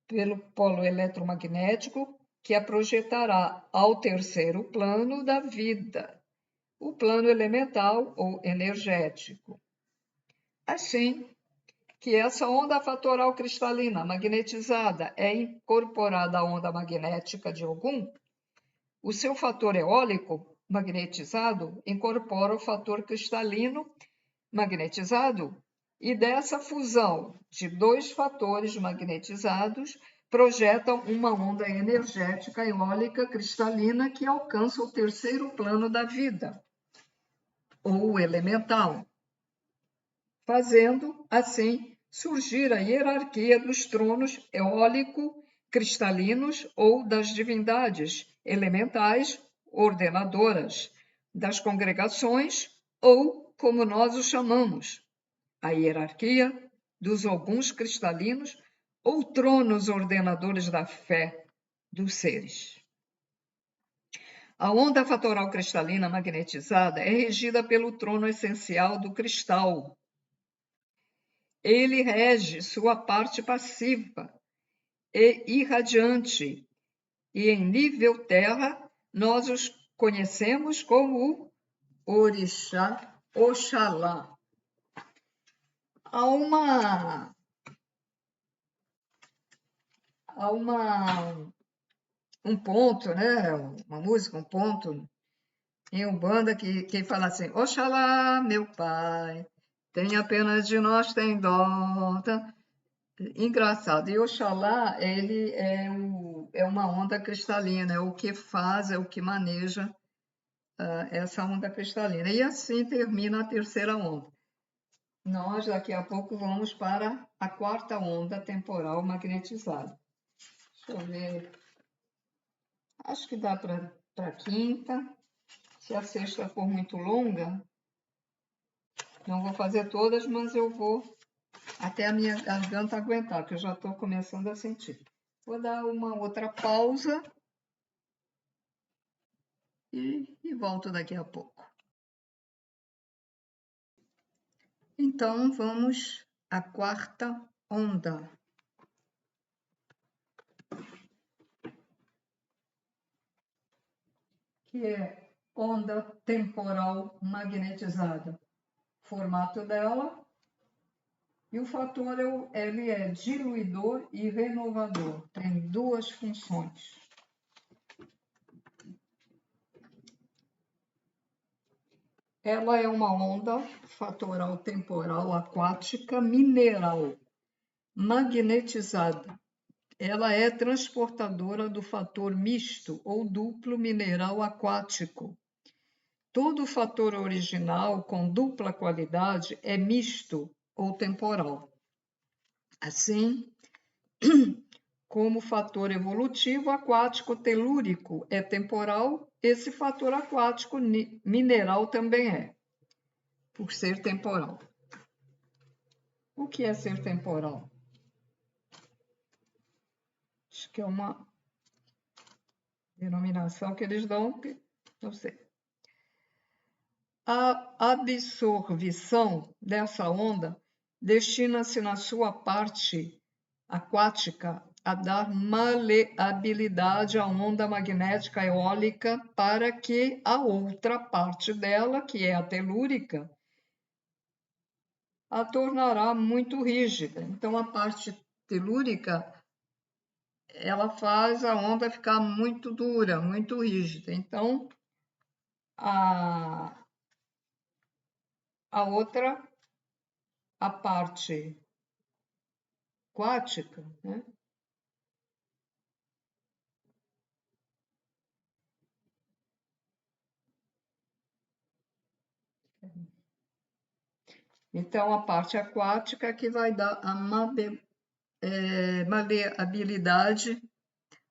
Pelo polo eletromagnético, que a projetará ao terceiro plano da vida, o plano elemental ou energético. Assim que essa onda fatoral cristalina magnetizada é incorporada à onda magnética de Ogum, o seu fator eólico magnetizado incorpora o fator cristalino magnetizado, e dessa fusão de 2 fatores magnetizados projetam uma onda energética eólica cristalina que alcança o terceiro plano da vida, ou elemental, fazendo assim surgir a hierarquia dos tronos eólico-cristalinos ou das divindades elementais ordenadoras, das congregações, ou, como nós os chamamos, a hierarquia dos Oguns cristalinos ou tronos ordenadores da fé dos seres. A onda fatoral cristalina magnetizada é regida pelo trono essencial do cristal. Ele rege sua parte passiva e irradiante, e em nível terra nós os conhecemos como o Orixá Oxalá. Há um ponto, né? Uma música, um ponto em Umbanda que fala assim: Oxalá, meu pai, tenha pena de nós, tem dó. Engraçado. E Oxalá, ele é uma onda cristalina, é o que faz, é o que maneja essa onda cristalina. E assim termina a terceira onda. Nós, daqui a pouco, vamos para a quarta onda temporal magnetizada. Deixa eu ver. Acho que dá para a quinta. Se a sexta for muito longa, não vou fazer todas, mas eu vou até a minha garganta aguentar, que eu já estou começando a sentir. Vou dar uma outra pausa e volto daqui a pouco. Então, vamos à quarta onda. Que é onda temporal magnetizada. O formato dela e o fator ele é diluidor e renovador. Tem duas funções. Ela é uma onda fatoral temporal aquática mineral magnetizada. Ela é transportadora do fator misto ou duplo mineral aquático. Todo fator original com dupla qualidade é misto ou temporal. Assim, como fator evolutivo aquático telúrico é temporal, esse fator aquático mineral também é, por ser temporal. O que é ser temporal? Acho que é uma denominação que eles dão, não sei. A absorção dessa onda destina-se na sua parte aquática a dar maleabilidade à onda magnética eólica para que a outra parte dela, que é a telúrica, a tornará muito rígida. Então, a parte telúrica, ela faz a onda ficar muito dura, muito rígida. Então, a outra, a parte aquática, né? Então, a parte aquática que vai dar a maleabilidade,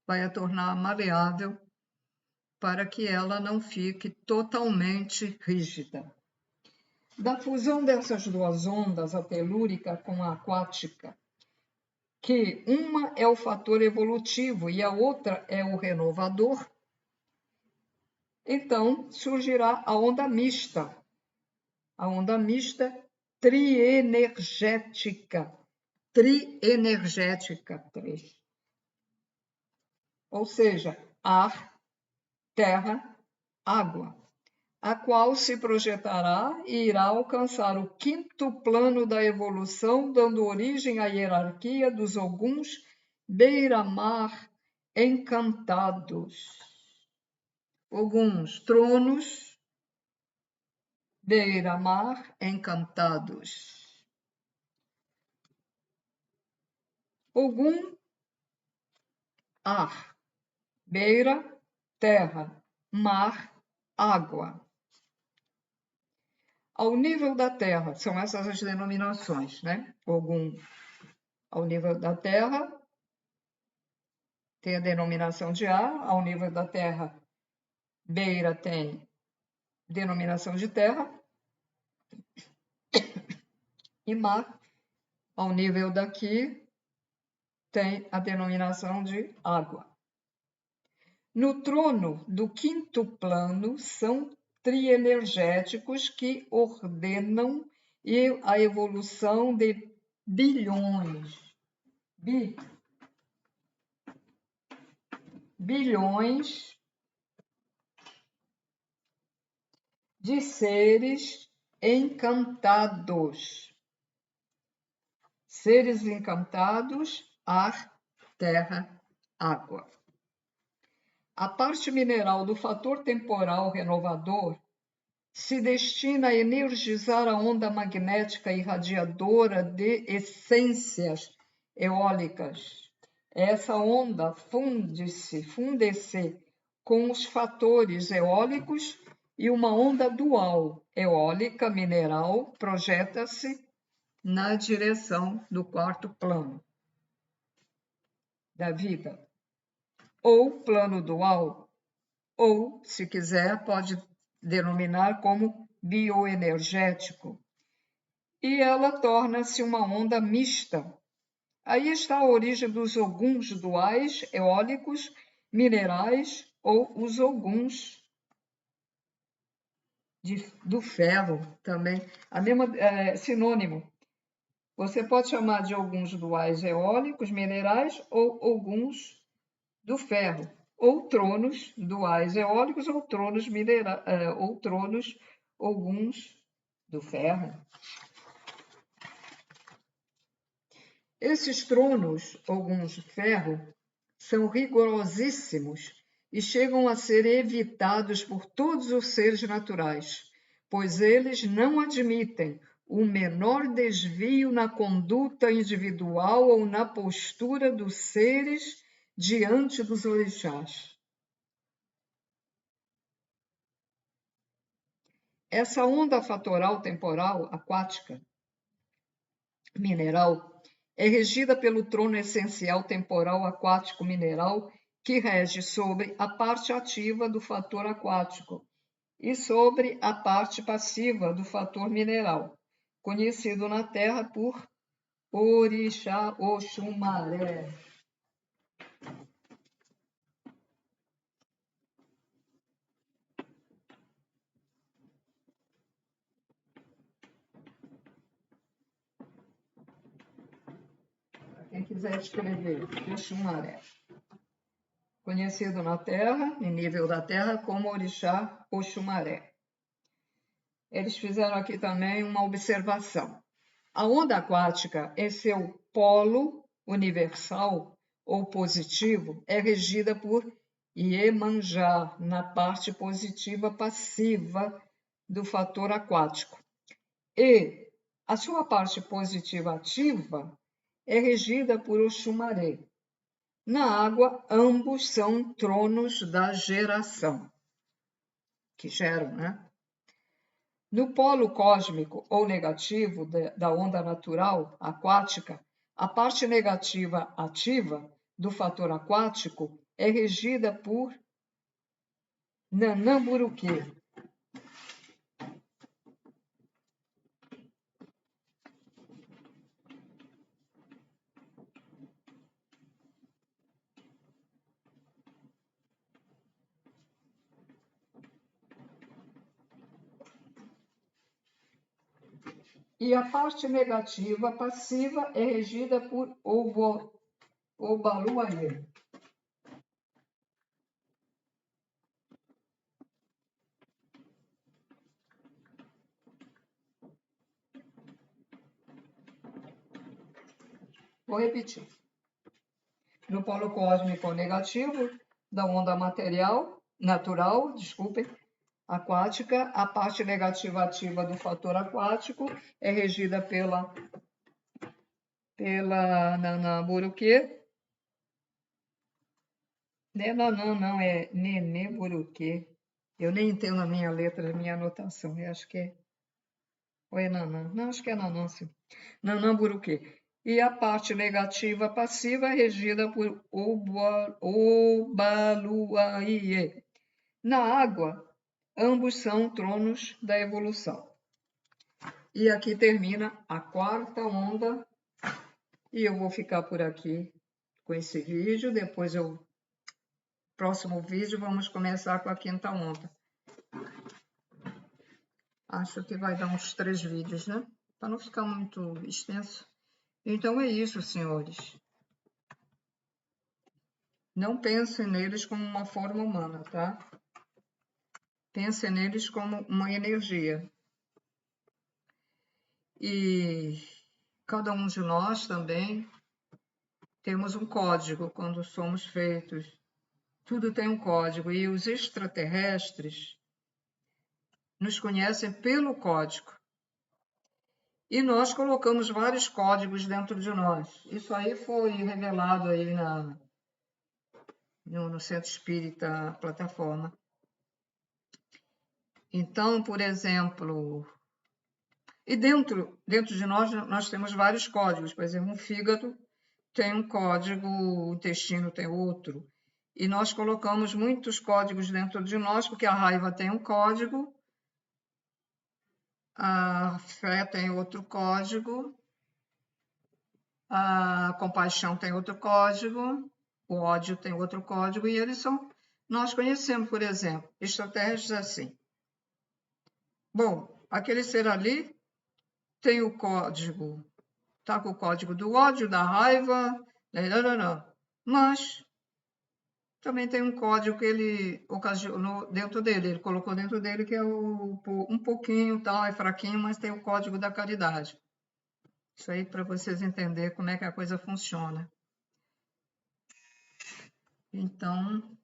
vai a tornar maleável para que ela não fique totalmente rígida. Da fusão dessas duas ondas, a telúrica com a aquática, que uma é o fator evolutivo e a outra é o renovador, então surgirá a onda mista. A onda mista trienergética. Trienergética, 3. Ou seja, ar, terra, água, a qual se projetará e irá alcançar o quinto plano da evolução, dando origem à hierarquia dos Oguns beira-mar encantados. Oguns, tronos, beira-mar encantados. Ogum, ar, beira, terra, mar, água. Ao nível da terra, são essas as denominações, né? Ogum, ao nível da terra, tem a denominação de ar, ao nível da terra, beira tem denominação de terra, e mar, ao nível daqui, tem a denominação de água. No trono do quinto plano são trienergéticos que ordenam a evolução de bilhões de seres encantados. Seres encantados, ar, terra, água. A parte mineral do fator temporal renovador se destina a energizar a onda magnética irradiadora de essências eólicas. Essa onda funde-se com os fatores eólicos e uma onda dual eólica mineral projeta-se na direção do quarto plano da vida, ou plano dual, ou, se quiser, pode denominar como bioenergético, e ela torna-se uma onda mista. Aí está a origem dos oguns duais eólicos minerais ou os oguns do ferro também, a mesma sinônimo. Você pode chamar de oguns duais eólicos minerais ou oguns do ferro, ou tronos duais eólicos ou tronos ou tronos oguns do ferro. Esses tronos oguns de ferro são rigorosíssimos e chegam a ser evitados por todos os seres naturais, pois eles não admitem o menor desvio na conduta individual ou na postura dos seres diante dos orixás. Essa onda fatoral temporal aquática mineral é regida pelo trono essencial temporal aquático mineral, que rege sobre a parte ativa do fator aquático e sobre a parte passiva do fator mineral, conhecido na Terra por Orixá Oxumaré. Para quem quiser escrever, Oxumaré. Conhecido na Terra, em nível da Terra, como Orixá Oxumaré. Eles fizeram aqui também uma observação. A onda aquática, em seu polo universal ou positivo, é regida por Iemanjá, na parte positiva passiva do fator aquático. E a sua parte positiva ativa é regida por Oxumaré. Na água, ambos são tronos da geração, que geram, né? No polo cósmico ou negativo da onda natural aquática, a parte negativa ativa do fator aquático é regida por Nanamburuquê. E a parte negativa passiva é regida por Obaluayê. Vou repetir. No polo cósmico negativo da onda natural, aquática, a parte negativa ativa do fator aquático é regida pela Nanamburuquê. Não, é Neneburuquê. Eu nem entendo a minha letra, a minha anotação. Eu acho que é. Ou é Nanã? Não, acho que é Nanã, sim. Nanamburuquê. E a parte negativa passiva é regida por Obaluaiê. Na água, ambos são tronos da evolução. E aqui termina a quarta onda. E eu vou ficar por aqui com esse vídeo. Depois próximo vídeo, vamos começar com a quinta onda. Acho que vai dar uns 3 vídeos, né? Para não ficar muito extenso. Então é isso, senhores. Não pensem neles como uma forma humana, tá? Pensem neles como uma energia. E cada um de nós também temos um código quando somos feitos. Tudo tem um código. E os extraterrestres nos conhecem pelo código. E nós colocamos vários códigos dentro de nós. Isso aí foi revelado aí no Centro Espírita Plataforma. Então, por exemplo, e dentro de nós temos vários códigos. Por exemplo, um fígado tem um código, o intestino tem outro. E nós colocamos muitos códigos dentro de nós, porque a raiva tem um código, a fé tem outro código, a compaixão tem outro código, o ódio tem outro código, e eles são. Nós conhecemos, por exemplo, estratégias assim. Bom, aquele ser ali tem o código, está com o código do ódio, da raiva, mas também tem um código que ele ocasionou dentro dele, ele colocou dentro dele que é um pouquinho, tal, é fraquinho, mas tem o código da caridade. Isso aí para vocês entenderem como é que a coisa funciona. Então,